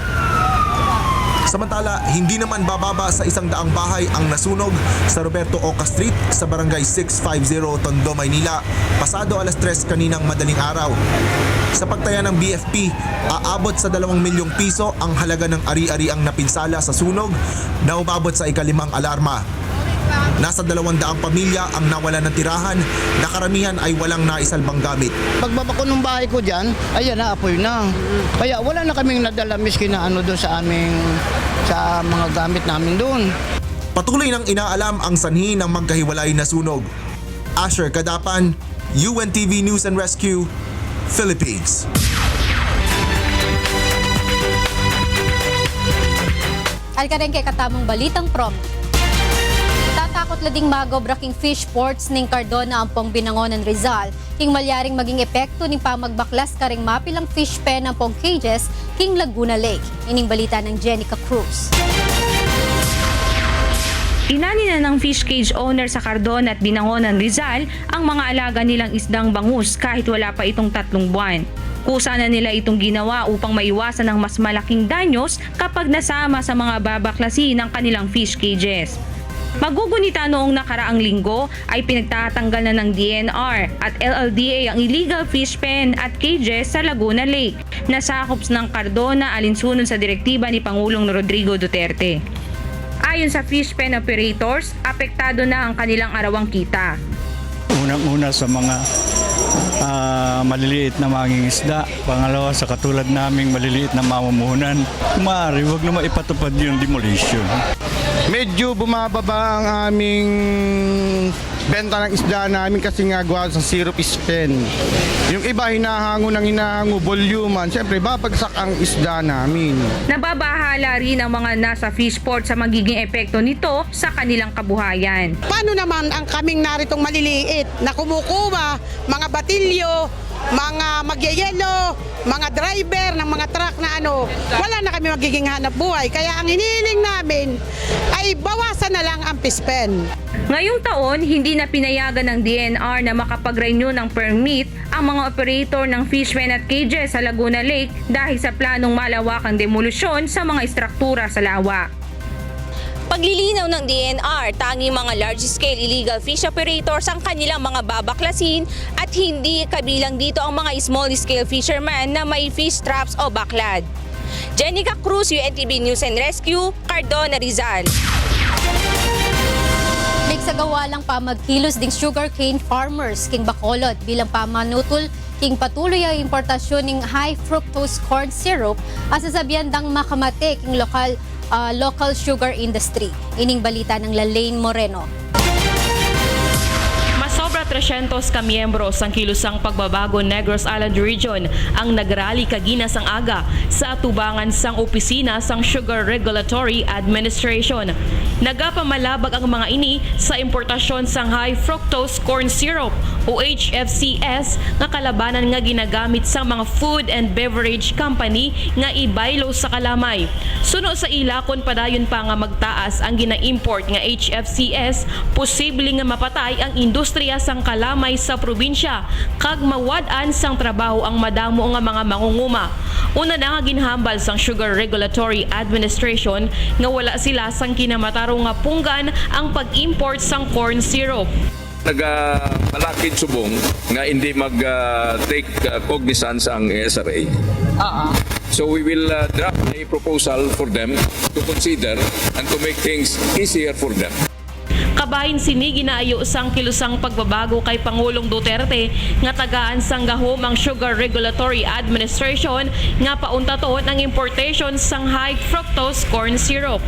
Samantala, hindi naman bababa sa 100 bahay ang nasunog sa Roberto Oca Street sa Barangay 650, Tondo, Maynila, pasado alas 3 kaninang madaling araw. Sa pagtaya ng BFP, aabot sa 2 milyong piso ang halaga ng ari-ariang napinsala sa sunog na umabot sa ikalimang alarma. Nasa 200 pamilya ang nawala ng tirahan na karamihan ay walang naisalbang gamit. Pagbabako ng bahay ko dyan, ayan na, apoy na. Kaya wala na kaming nadala miski na doon sa mga gamit namin doon. Patuloy nang inaalam ang sanhi ng magkahiwalay na sunog. Asher Kadapan, UNTV News and Rescue, Philippines. Alkareng kay katamong balitang prom. Tatakot lading magobra king fish ports ning Cardona ampong Binangonan Rizal king malyaring maging epekto ning pamagbaklas karing mapilang fish pen ampong cages king Laguna Lake. Ining balita ng Jenica Cruz. Inani na ng fish cage owner sa Cardona at Binangonan Rizal ang mga alaga nilang isdang bangus kahit wala pa itong 3 buwan. Kusa na nila itong ginawa upang maiwasan ang mas malaking danyos kapag nasama sa mga babaklasi ng kanilang fish cages. Magugunita noong nakaraang linggo ay pinagtatanggal na ng DNR at LLDA ang illegal fish pen at cages sa Laguna Lake na sakops ng Cardona alinsunod sa direktiba ni Pangulong Rodrigo Duterte. Ayon sa fish pen operators, apektado na ang kanilang arawang kita. Unang-una sa mga maliliit na mangingisda. Pangalawa, sa katulad naming maliliit na mamumuhunan, maaari wag na maipatupad yung demolition. Medyo bumababa ang aming benta ng isda namin kasi nga gawa sa syrup pen. Yung iba hinahango volume. Siyempre, babagsak ang isda namin. Nababahala rin ang mga nasa fish port sa magiging epekto nito sa kanilang kabuhayan. Paano naman ang kaming naritong maliliit na kumukuha, mga batilyo, mga magyayelo, mga driver ng mga truck na wala na kami magiging hanap buhay. Kaya ang hinihiling namin ay bawasan na lang ang pispen. Ngayong taon, hindi na pinayagan ng DNR na makapag-renew ng permit ang mga operator ng fishpen at cages sa Laguna Lake dahil sa planong malawakang demolusyon sa mga istruktura sa lawa. Paglilinaw ng DNR, tanging mga large-scale illegal fish operators ang kanilang mga babaklasin at hindi kabilang dito ang mga small-scale fishermen na may fish traps o baklad. Jenica Cruz, UNTV News and Rescue, Cardona, Rizal. Nagsagawa lang pa magkilos ding sugarcane farmers king Bacolod bilang pamanutol king patuloy ang importasyon ng high fructose corn syrup at sasabihan dang makamate king local sugar industry. Ining balita ng Lalaine Moreno. Sobra 300 kamiyembro sang kilusang pagbabago Negros Island Region ang nagrally kaginas ang aga sa atubangan sang opisina sang Sugar Regulatory Administration. Nagapamalabag ang mga ini sa importasyon sang high fructose corn syrup o HFCS nga kalabanan nga ginagamit sa mga food and beverage company nga ibaylo sa kalamay. Suno sa ilakon padayon pa nga magtaas ang gina-import nga HFCS, posible nga mapatay ang industriya sang kalamay sa probinsya kag mawad-an sang trabaho ang madamo nga mga mangunguma. Una na nga ginhambal sang Sugar Regulatory Administration nga wala sila sang kinamataro nga punggan ang pag-import sang corn syrup. Malakid subong nga hindi mag-take cognizance ang SRA. So we will draft a proposal for them to consider and to make things easier for them. Kabahin sinigi na ayo sang kilusang pagbabago kay Pangulong Duterte nga tagaan sang gahom ang Sugar Regulatory Administration nga pauntaton ang importation sang high fructose corn syrup.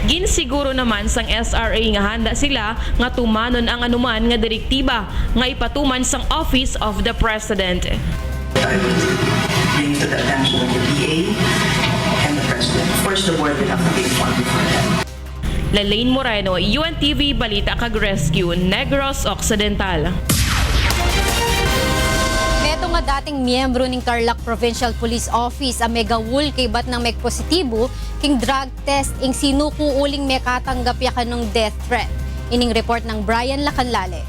Ginsiguro naman sang SRA nga handa sila nga tumanon ang anuman nga direktiba nga ipatuman sang Office of the President. Bring to the attention of the DA and the President. First, the board will have to be informed before that. Lalaine Moreno, UNTV Balita Kag Rescue, Negros Occidental. Neto nga dating miyembro ng Tarlac Provincial Police Office ang megawul kay bat ng positibo king drug test ing sinuku uling mekatanggap yakan ng death threat. Ining report ng Brian Lacanlale.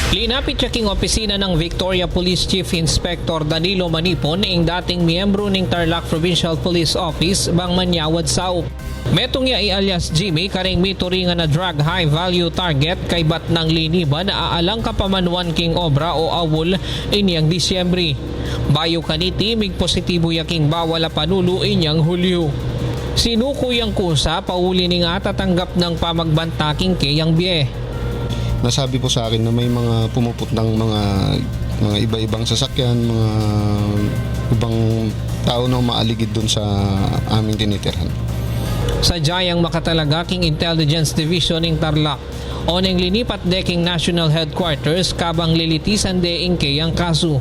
Linapit siya king opisina ng Victoria Police Chief Inspector Danilo Manipon ing dating miyembro ng Tarlac Provincial Police Office bang manyawad sao. Metong ya alias Jimmy karing mituringan na drug high value target kay bat ng liniban na aalang kapamanuan king obra o awol inyang Disyembre. Bayo kaniti mig positibo yaking bawal a panulo inyang Hulyo. Sinuko yang kusa pauli ni nga tatanggap ng pamagbantaking kayang biye. Nasabi po sa akin na may mga pumuput ng mga iba-ibang sasakyan, mga ibang tao na umaaligid doon sa aming tinitirhan. Sa Jayang Makatalagaking Intelligence Division ng Tarlac, o nang linipat deking National Headquarters kabang lilitisan deing kayang kaso.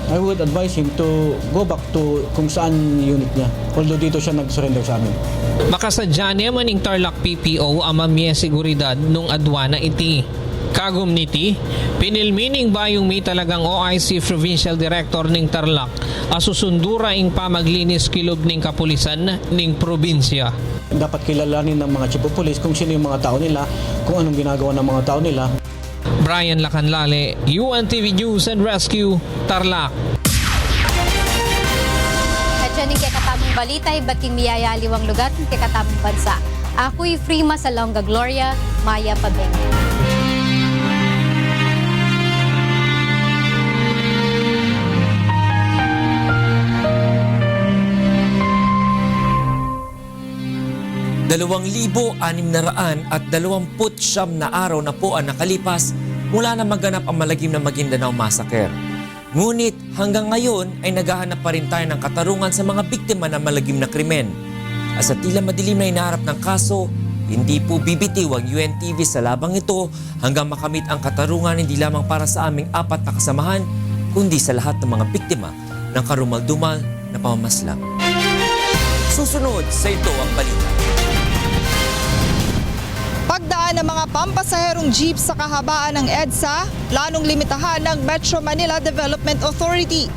I would advise him to go back to kung saan unit niya. Although dito siya nag-surrender sa amin. Makasadya niya man ng Tarlac PPO ang mamye seguridad nung adwana iti. Kagum niti, pinilmining bayong mi talagang OIC Provincial Director ning Tarlac asusundura ing pamaglinis kilob ning kapulisan ning probinsya. Dapat kilalanin ng mga chief of police kung sino yung mga tao nila, kung anong ginagawa ng mga tao nila. Brian Lacanlale, UNTV News and Rescue, Tarlac. At yan yung kakatamang balita, bating miyayaliwang lugar ng kakatamang bansa. Ako'y Frima Salonga Gloria, Maya Pabeng. Dalawang 2,629 na araw na po ang nakalipas mula na maganap ang malagim na Maguindanao Massacre. Ngunit hanggang ngayon ay naghahanap pa rin tayo ng katarungan sa mga biktima ng malagim na krimen. At sa tila madilim na inaharap ng kaso, hindi po bibitiw ang UNTV sa labang ito hanggang makamit ang katarungan hindi lamang para sa aming 4 na kasamahan, kundi sa lahat ng mga biktima ng karumal-dumal na pamamaslang. Susunod sa ito ang balita. Pagdaan pagdadaan ng mga pampasaherong jeep sa kahabaan ng EDSA, planong limitahan ng Metro Manila Development Authority.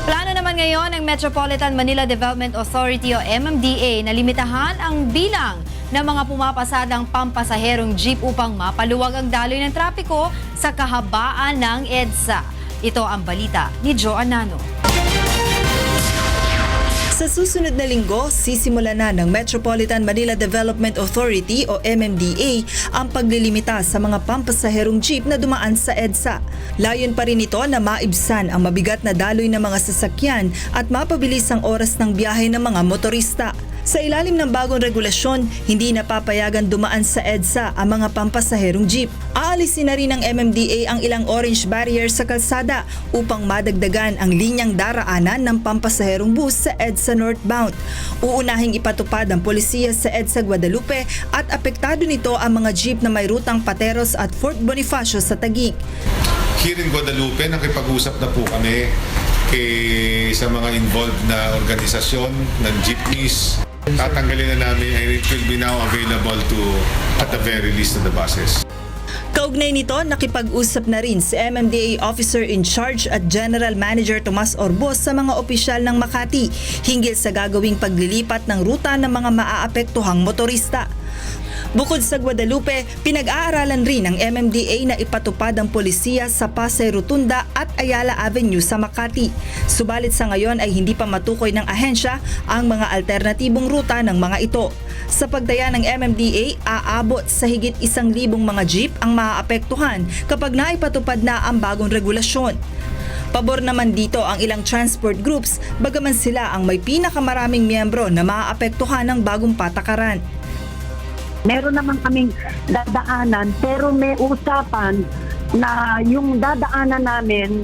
Plano naman ngayon ng Metropolitan Manila Development Authority o MMDA na limitahan ang bilang ng mga pumapasadang pampasaherong jeep upang mapaluwag ang daloy ng trapiko sa kahabaan ng EDSA. Ito ang balita ni Joe Anano. Sa susunod na linggo, sisimula na ng Metropolitan Manila Development Authority o MMDA ang paglilimita sa mga pampasaherong jeep na dumaan sa EDSA. Layon pa rin ito na maibsan ang mabigat na daloy ng mga sasakyan at mapabilis ang oras ng biyahe ng mga motorista. Sa ilalim ng bagong regulasyon, hindi napapayagan dumaan sa EDSA ang mga pampasaherong jeep. Aalisin na rin ng MMDA ang ilang orange barrier sa kalsada upang madagdagan ang linyang daraanan ng pampasaherong bus sa EDSA northbound. Uunahing ipatupad ang polisiya sa EDSA Guadalupe at apektado nito ang mga jeep na may rutang Pateros at Fort Bonifacio sa Taguig. Here in Guadalupe, nakipag-usap na po kami sa mga involved na organisasyon ng jeepneys. Tatanggalin na namin and it will be now available to at the very least of the buses. Kaugnay nito, nakipag-usap na rin si MMDA Officer in Charge at General Manager Tomas Orbos sa mga opisyal ng Makati hinggil sa gagawing paglilipat ng ruta ng mga maaapektuhang motorista. Bukod sa Guadalupe, pinag-aaralan rin ng MMDA na ipatupad ang polisiya sa Pasay Rotunda at Ayala Avenue sa Makati. Subalit sa ngayon ay hindi pa matukoy ng ahensya ang mga alternatibong ruta ng mga ito. Sa pagdaya ng MMDA, aabot sa higit 1,000 mga jeep ang maaapektuhan kapag naipatupad na ang bagong regulasyon. Pabor naman dito ang ilang transport groups, bagaman sila ang may pinakamaraming miyembro na maaapektuhan ng bagong patakaran. Meron naman kaming dadaanan pero may usapan na yung dadaanan namin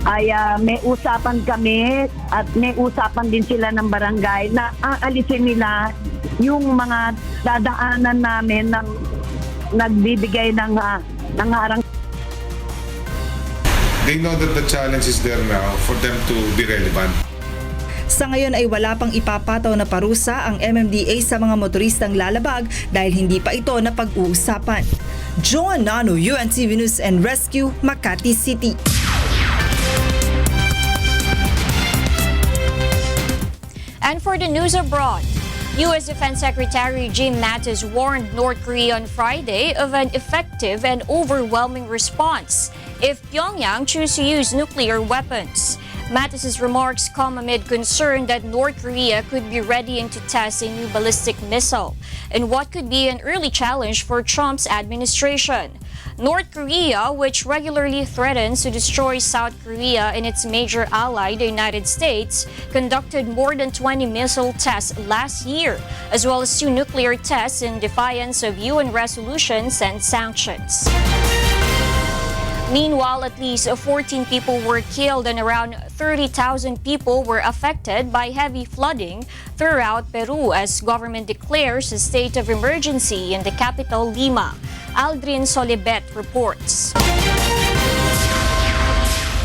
ay may usapan kami at may usapan din sila ng barangay na aalisin nila yung mga dadaanan namin ng nagbibigay ng harang. They know that the challenge is there now for them to be relevant. Sa ngayon ay wala pang ipapataw na parusa ang MMDA sa mga motoristang lalabag dahil hindi pa ito napag-uusapan. Joan Nano, UNTV News and Rescue, Makati City. And for the news abroad, U.S. Defense Secretary Jim Mattis warned North Korea on Friday of an effective and overwhelming response if Pyongyang chooses to use nuclear weapons. Mattis's remarks come amid concern that North Korea could be readying to test a new ballistic missile in what could be an early challenge for Trump's administration. North Korea, which regularly threatens to destroy South Korea and its major ally, the United States, conducted more than 20 missile tests last year, as well as 2 nuclear tests in defiance of UN resolutions and sanctions. Meanwhile, at least 14 people were killed and around 30,000 people were affected by heavy flooding throughout Peru as government declares a state of emergency in the capital, Lima. Aldrin Solibet reports.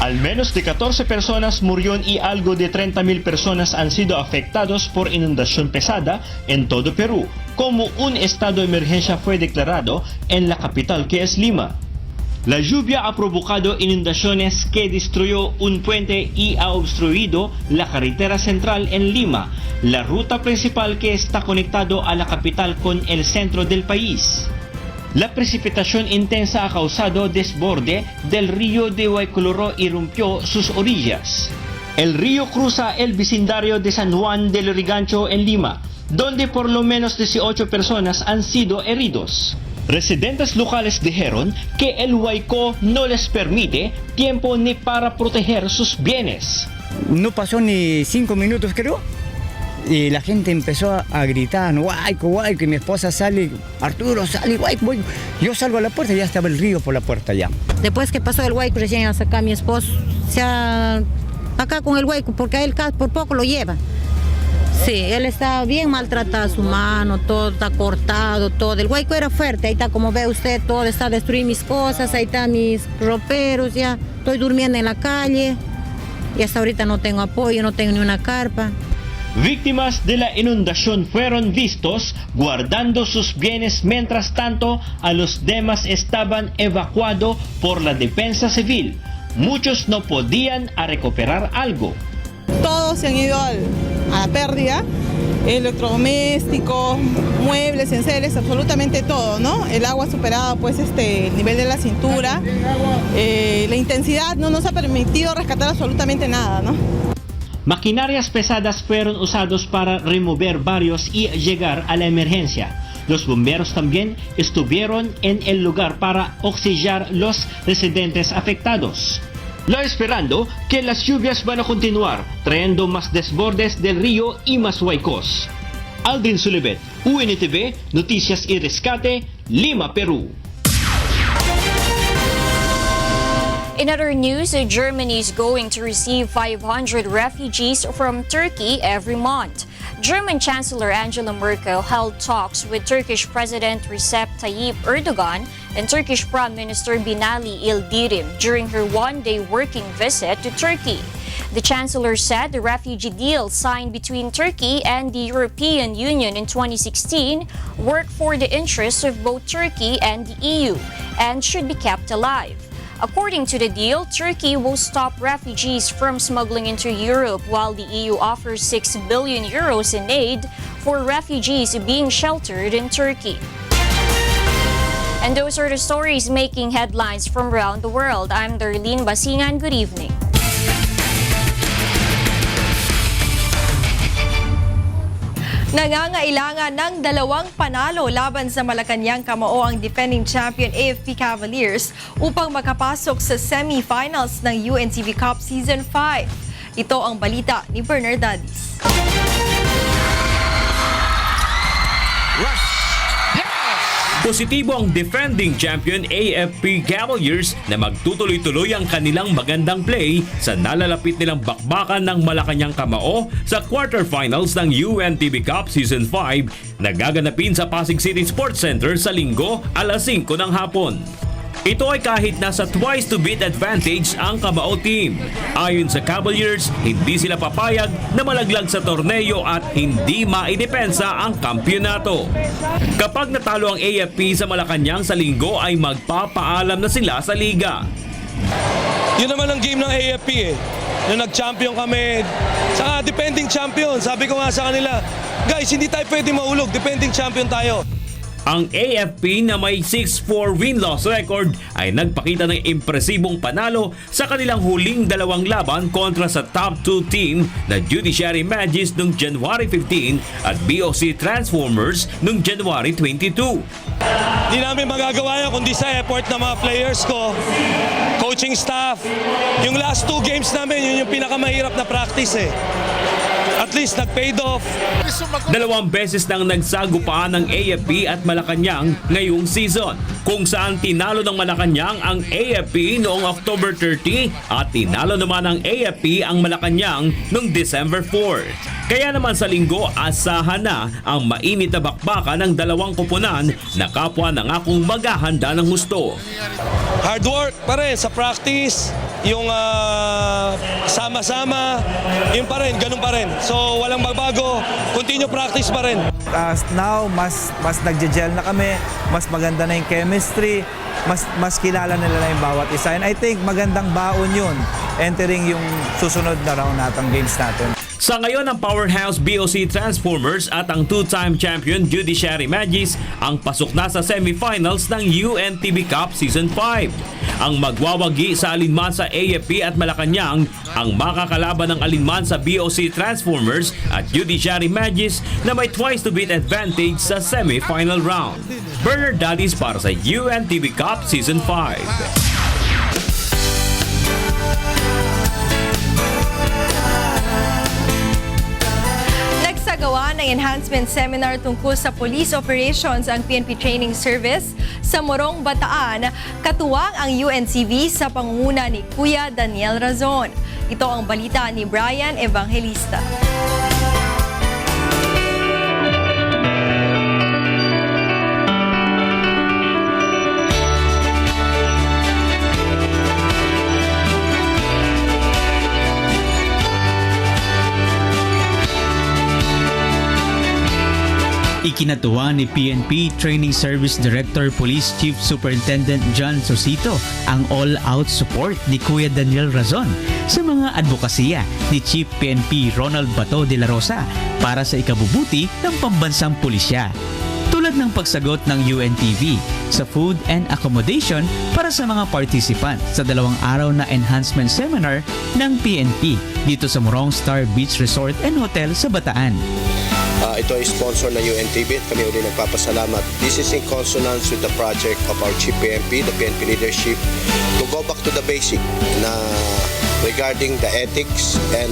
Al menos de 14 personas murieron y algo de 30,000 personas han sido afectados por inundación pesada en todo Perú, como un estado de emergencia fue declarado en la capital que es Lima. La lluvia ha provocado inundaciones que destruyó un puente y ha obstruido la carretera central en Lima, la ruta principal que está conectado a la capital con el centro del país. La precipitación intensa ha causado desborde del río de Huayculoro y rompió sus orillas. El río cruza el vecindario de San Juan del Rigancho en Lima, donde por lo menos 18 personas han sido heridos. Residentes locales dijeron que el huaico no les permite tiempo ni para proteger sus bienes. No pasó ni 5 minutos, creo, y la gente empezó a gritar, huaico, huaico, y mi esposa sale, Arturo, sale, huaico, huaico. Yo salgo a la puerta y ya estaba el río por la puerta ya. Después que pasó el huaico, recién acá mi esposo, acá con el huaico, porque a él por poco lo lleva. Sí, él está bien maltratado, su mano, todo está cortado, todo. El huaico era fuerte, ahí está, como ve usted, todo está destruido mis cosas, ahí están mis roperos, ya estoy durmiendo en la calle y hasta ahorita no tengo apoyo, no tengo ni una carpa. Víctimas de la inundación fueron vistos guardando sus bienes, mientras tanto a los demás estaban evacuados por la defensa civil. Muchos no podían recuperar algo. Todos se han ido a la pérdida, electrodomésticos, muebles, enseres, absolutamente todo, ¿no? El agua ha superado pues el nivel de la cintura, la intensidad no nos ha permitido rescatar absolutamente nada, ¿no? Maquinarias pesadas fueron usados para remover barrios y llegar a la emergencia. Los bomberos también estuvieron en el lugar para oxigenar los residentes afectados. Lo esperando que las lluvias van a continuar, trayendo más desbordes del río y más huaicos. Aldrin Sulibet, UNTV, Noticias y Rescate, Lima, Perú. In other news, Germany is going to receive 500 refugees from Turkey every month. German Chancellor Angela Merkel held talks with Turkish President Recep Tayyip Erdogan and Turkish Prime Minister Binali Yildirim during her one-day working visit to Turkey. The Chancellor said the refugee deal signed between Turkey and the European Union in 2016 worked for the interests of both Turkey and the EU and should be kept alive. According to the deal, Turkey will stop refugees from smuggling into Europe, while the EU offers 6 billion euros in aid for refugees being sheltered in Turkey. And those are the stories making headlines from around the world. I'm Darlene Basingan. Good evening. Nangangailangan ng 2 panalo laban sa Malacanang Kamao ang defending champion AFP Cavaliers upang makapasok sa semi-finals ng UNTV Cup Season 5. Ito ang balita ni Bernard Dadis. Positibo ang defending champion AFP Cavaliers na magtutuloy-tuloy ang kanilang magandang play sa nalalapit nilang bakbakan ng Malacanang Kamao sa quarterfinals ng UNTV Cup Season 5 na gaganapin sa Pasig City Sports Center sa Linggo alas 5 ng hapon. Ito ay kahit nasa twice to beat advantage ang Kamao team. Ayon sa Cavaliers, hindi sila papayag na malaglag sa torneo at hindi maidepensa ang kampyonato. Kapag natalo ang AFP sa Malacanang sa Linggo ay magpapaalam na sila sa liga. Yun naman ang game ng AFP na nag-champion kami. Saka defending champion, sabi ko nga sa kanila, guys, hindi tayo pwede maulog, defending champion tayo. Ang AFP na may 6-4 win-loss record ay nagpakita ng impresibong panalo sa kanilang huling 2 laban kontra sa top 2 team na Judiciary Magis noong January 15 at BOC Transformers noong January 22. Hindi namin magagawa yan kundi sa effort ng mga players ko, coaching staff. Yung last 2 games namin, yun yung pinakamahirap na practice At least nag-paid off. 2 beses nang nagsagupaan ng AFP at Malacanang ngayong season, kung saan tinalo ng Malacanang ang AFP noong October 30 at tinalo naman ng AFP ang Malacanang noong December 4. Kaya naman sa Linggo, asahan na ang mainit na bakbakan ng 2 koponan na kapwa na nga kung maghahanda ng husto. Hard work pa rin sa practice, yung sama-sama, yun pa rin, ganun pa rin. So walang magbago, continue practice pa rin. Now, mas nagje-gel na kami, mas maganda na yung chemistry, mas kilala nila na yung bawat isa. And I think magandang baon yun, entering yung susunod na round natang games natin. Sa ngayon, ang powerhouse BOC Transformers at ang 2-time champion Judiciary Magis ang pasok na sa semifinals ng UNTV Cup Season 5. Ang magwawagi sa alinman sa AFP at Malacanang ang makakalaban ng alinman sa BOC Transformers at Judiciary Magis na may twice to beat advantage sa semifinal round. Bernard Dadis para sa UNTV Cup Season 5. Nagsagawa ng enhancement seminar tungkol sa police operations ang PNP Training Service sa Morong, Bataan, katuwang ang UNCV sa pangunguna ni Kuya Daniel Razon. Ito ang balita ni Brian Evangelista. Ikinatuwa ni PNP Training Service Director Police Chief Superintendent John Sosito ang all-out support ni Kuya Daniel Razon sa mga advokasya ni Chief PNP Ronald Bato de la Rosa para sa ikabubuti ng pambansang pulisya. Tulad ng pagsagot ng UNTV sa food and accommodation para sa mga participant sa 2 araw na enhancement seminar ng PNP dito sa Morong Star Beach Resort and Hotel sa Bataan. Ito ay sponsor ng UNTV at kami ulit nagpapasalamat. This is in consonance with the project of our Chief PNP, the PNP leadership, to go back to the basic na regarding the ethics and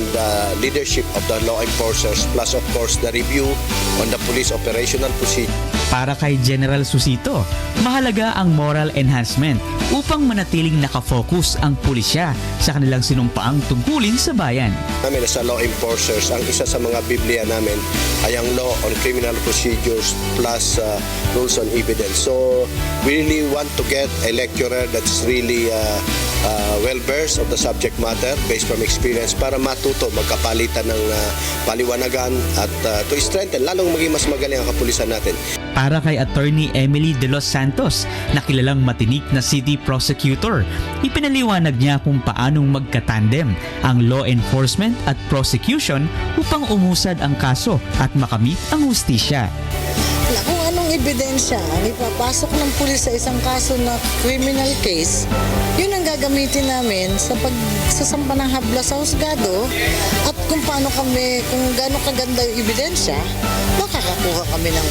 leadership of the law enforcers, plus of course the review on the police operational procedure. Para kay General Susito, mahalaga ang moral enhancement upang manatiling nakafocus ang pulisya sa kanilang sinumpaang tungkulin sa bayan. Namin sa law enforcers, ang isa sa mga Biblia namin ay ang law on criminal procedures plus rules on evidence. So we really want to get a lecturer that's really well-versed of the subject matter based from experience para matuto, magkapalitan ng paliwanagan at to strengthen, lalong maging mas magaling ang kapulisan natin. Para kay Attorney Emily De Los Santos, na kilalang matinik na city prosecutor, ipinaliwanag niya kung paanong magkatandem ang law enforcement at prosecution upang umusad ang kaso at makamit ang hustisya. Kung anong ebidensya ang ipapasok ng pulis sa isang kaso na criminal case, yun ang gagamitin namin sa pagsasampa ng habla sa husgado at kung paano kami, kung gaano kaganda yung ebidensya, makakakuha kami ng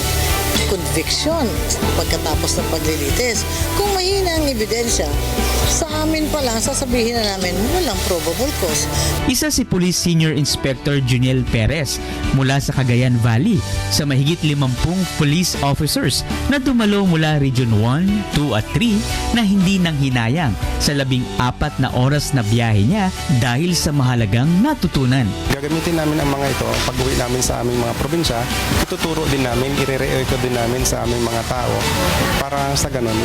conviction pagkatapos ng paglilitis. Kung mahina ang ebidensya, sa amin pa lang sasabihin na namin walang probable cause. Isa si Police Senior Inspector Juniel Perez mula sa Cagayan Valley sa mahigit 50 police officers na dumalo mula Region 1, 2 at 3 na hindi nang hinayang sa 14 na oras na biyahe niya dahil sa mahalagang natutunan. Gagamitin namin ang mga ito pag-uwi namin sa aming mga probinsya. Ituturo din namin, ire-record din namin sa aming mga tao para sa ganun,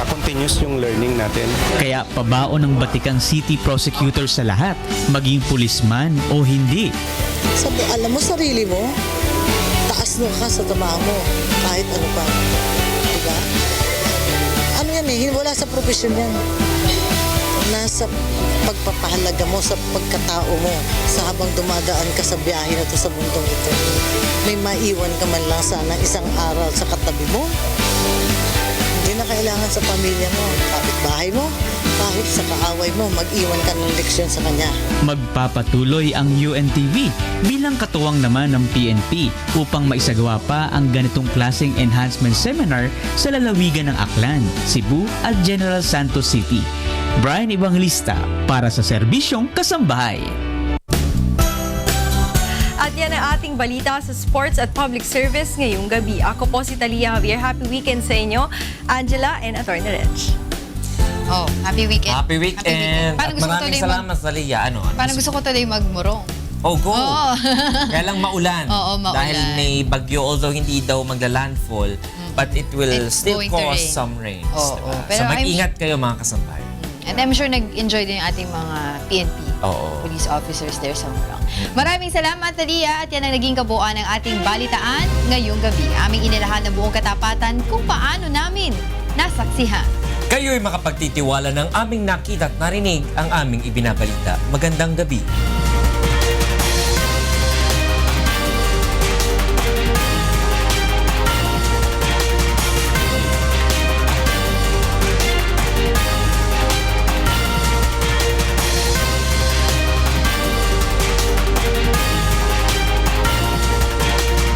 continuous yung learning natin. Kaya pabaon ng Batikang City Prosecutor sa lahat, maging pulisman o hindi. Alam mo sarili mo, taas no ka sa tama mo, kahit ano pa. Diba? Ano yan eh, wala sa profesyon yan. Nasa pagpapahalaga mo sa pagkatao mo sa habang dumadaan ka sa biyahe na to sa mundong ito. May maiwan ka man lang sana isang aral sa katabi mo. Hindi na kailangan sa pamilya mo, kapitbahay mo, kahit sa kaaway mo, mag-iwan ka ng leksyon sa kanya. Magpapatuloy ang UNTV bilang katuwang naman ng PNP upang maisagawa pa ang ganitong klaseng enhancement seminar sa lalawigan ng Aklan, Cebu at General Santos City. Brian Evangelista para sa Serbisyong Kasambahay. At yan ang ating balita sa sports at public service ngayong gabi. Ako po si Talia Javier. Happy weekend sa inyo, Angela and Attorney Reg. Oh, happy weekend. Happy weekend. Parang At gusto ko maraming tuloy salamat sa Lia. Parang gusto ko tuloy magmurong. Oh, go! Oo. Kaya lang maulan. Oo, maulan. Dahil may bagyo, although hindi daw magla-landfall, but it will It's still going to cause rain. some rains. Oo, Diba? pero So mag-ingat kayo mga kasambahay. And I'm sure nag-enjoy din yung ating mga PNP, police officers there sa Morong. Maraming salamat, Talia, at yan ang naging kabuuan ng ating balitaan ngayong gabi. Aming inilahan ng buong katapatan kung paano namin nasaksihan. Kayo'y makapagtitiwala ng aming nakita at narinig ang aming ibinabalita. Magandang gabi.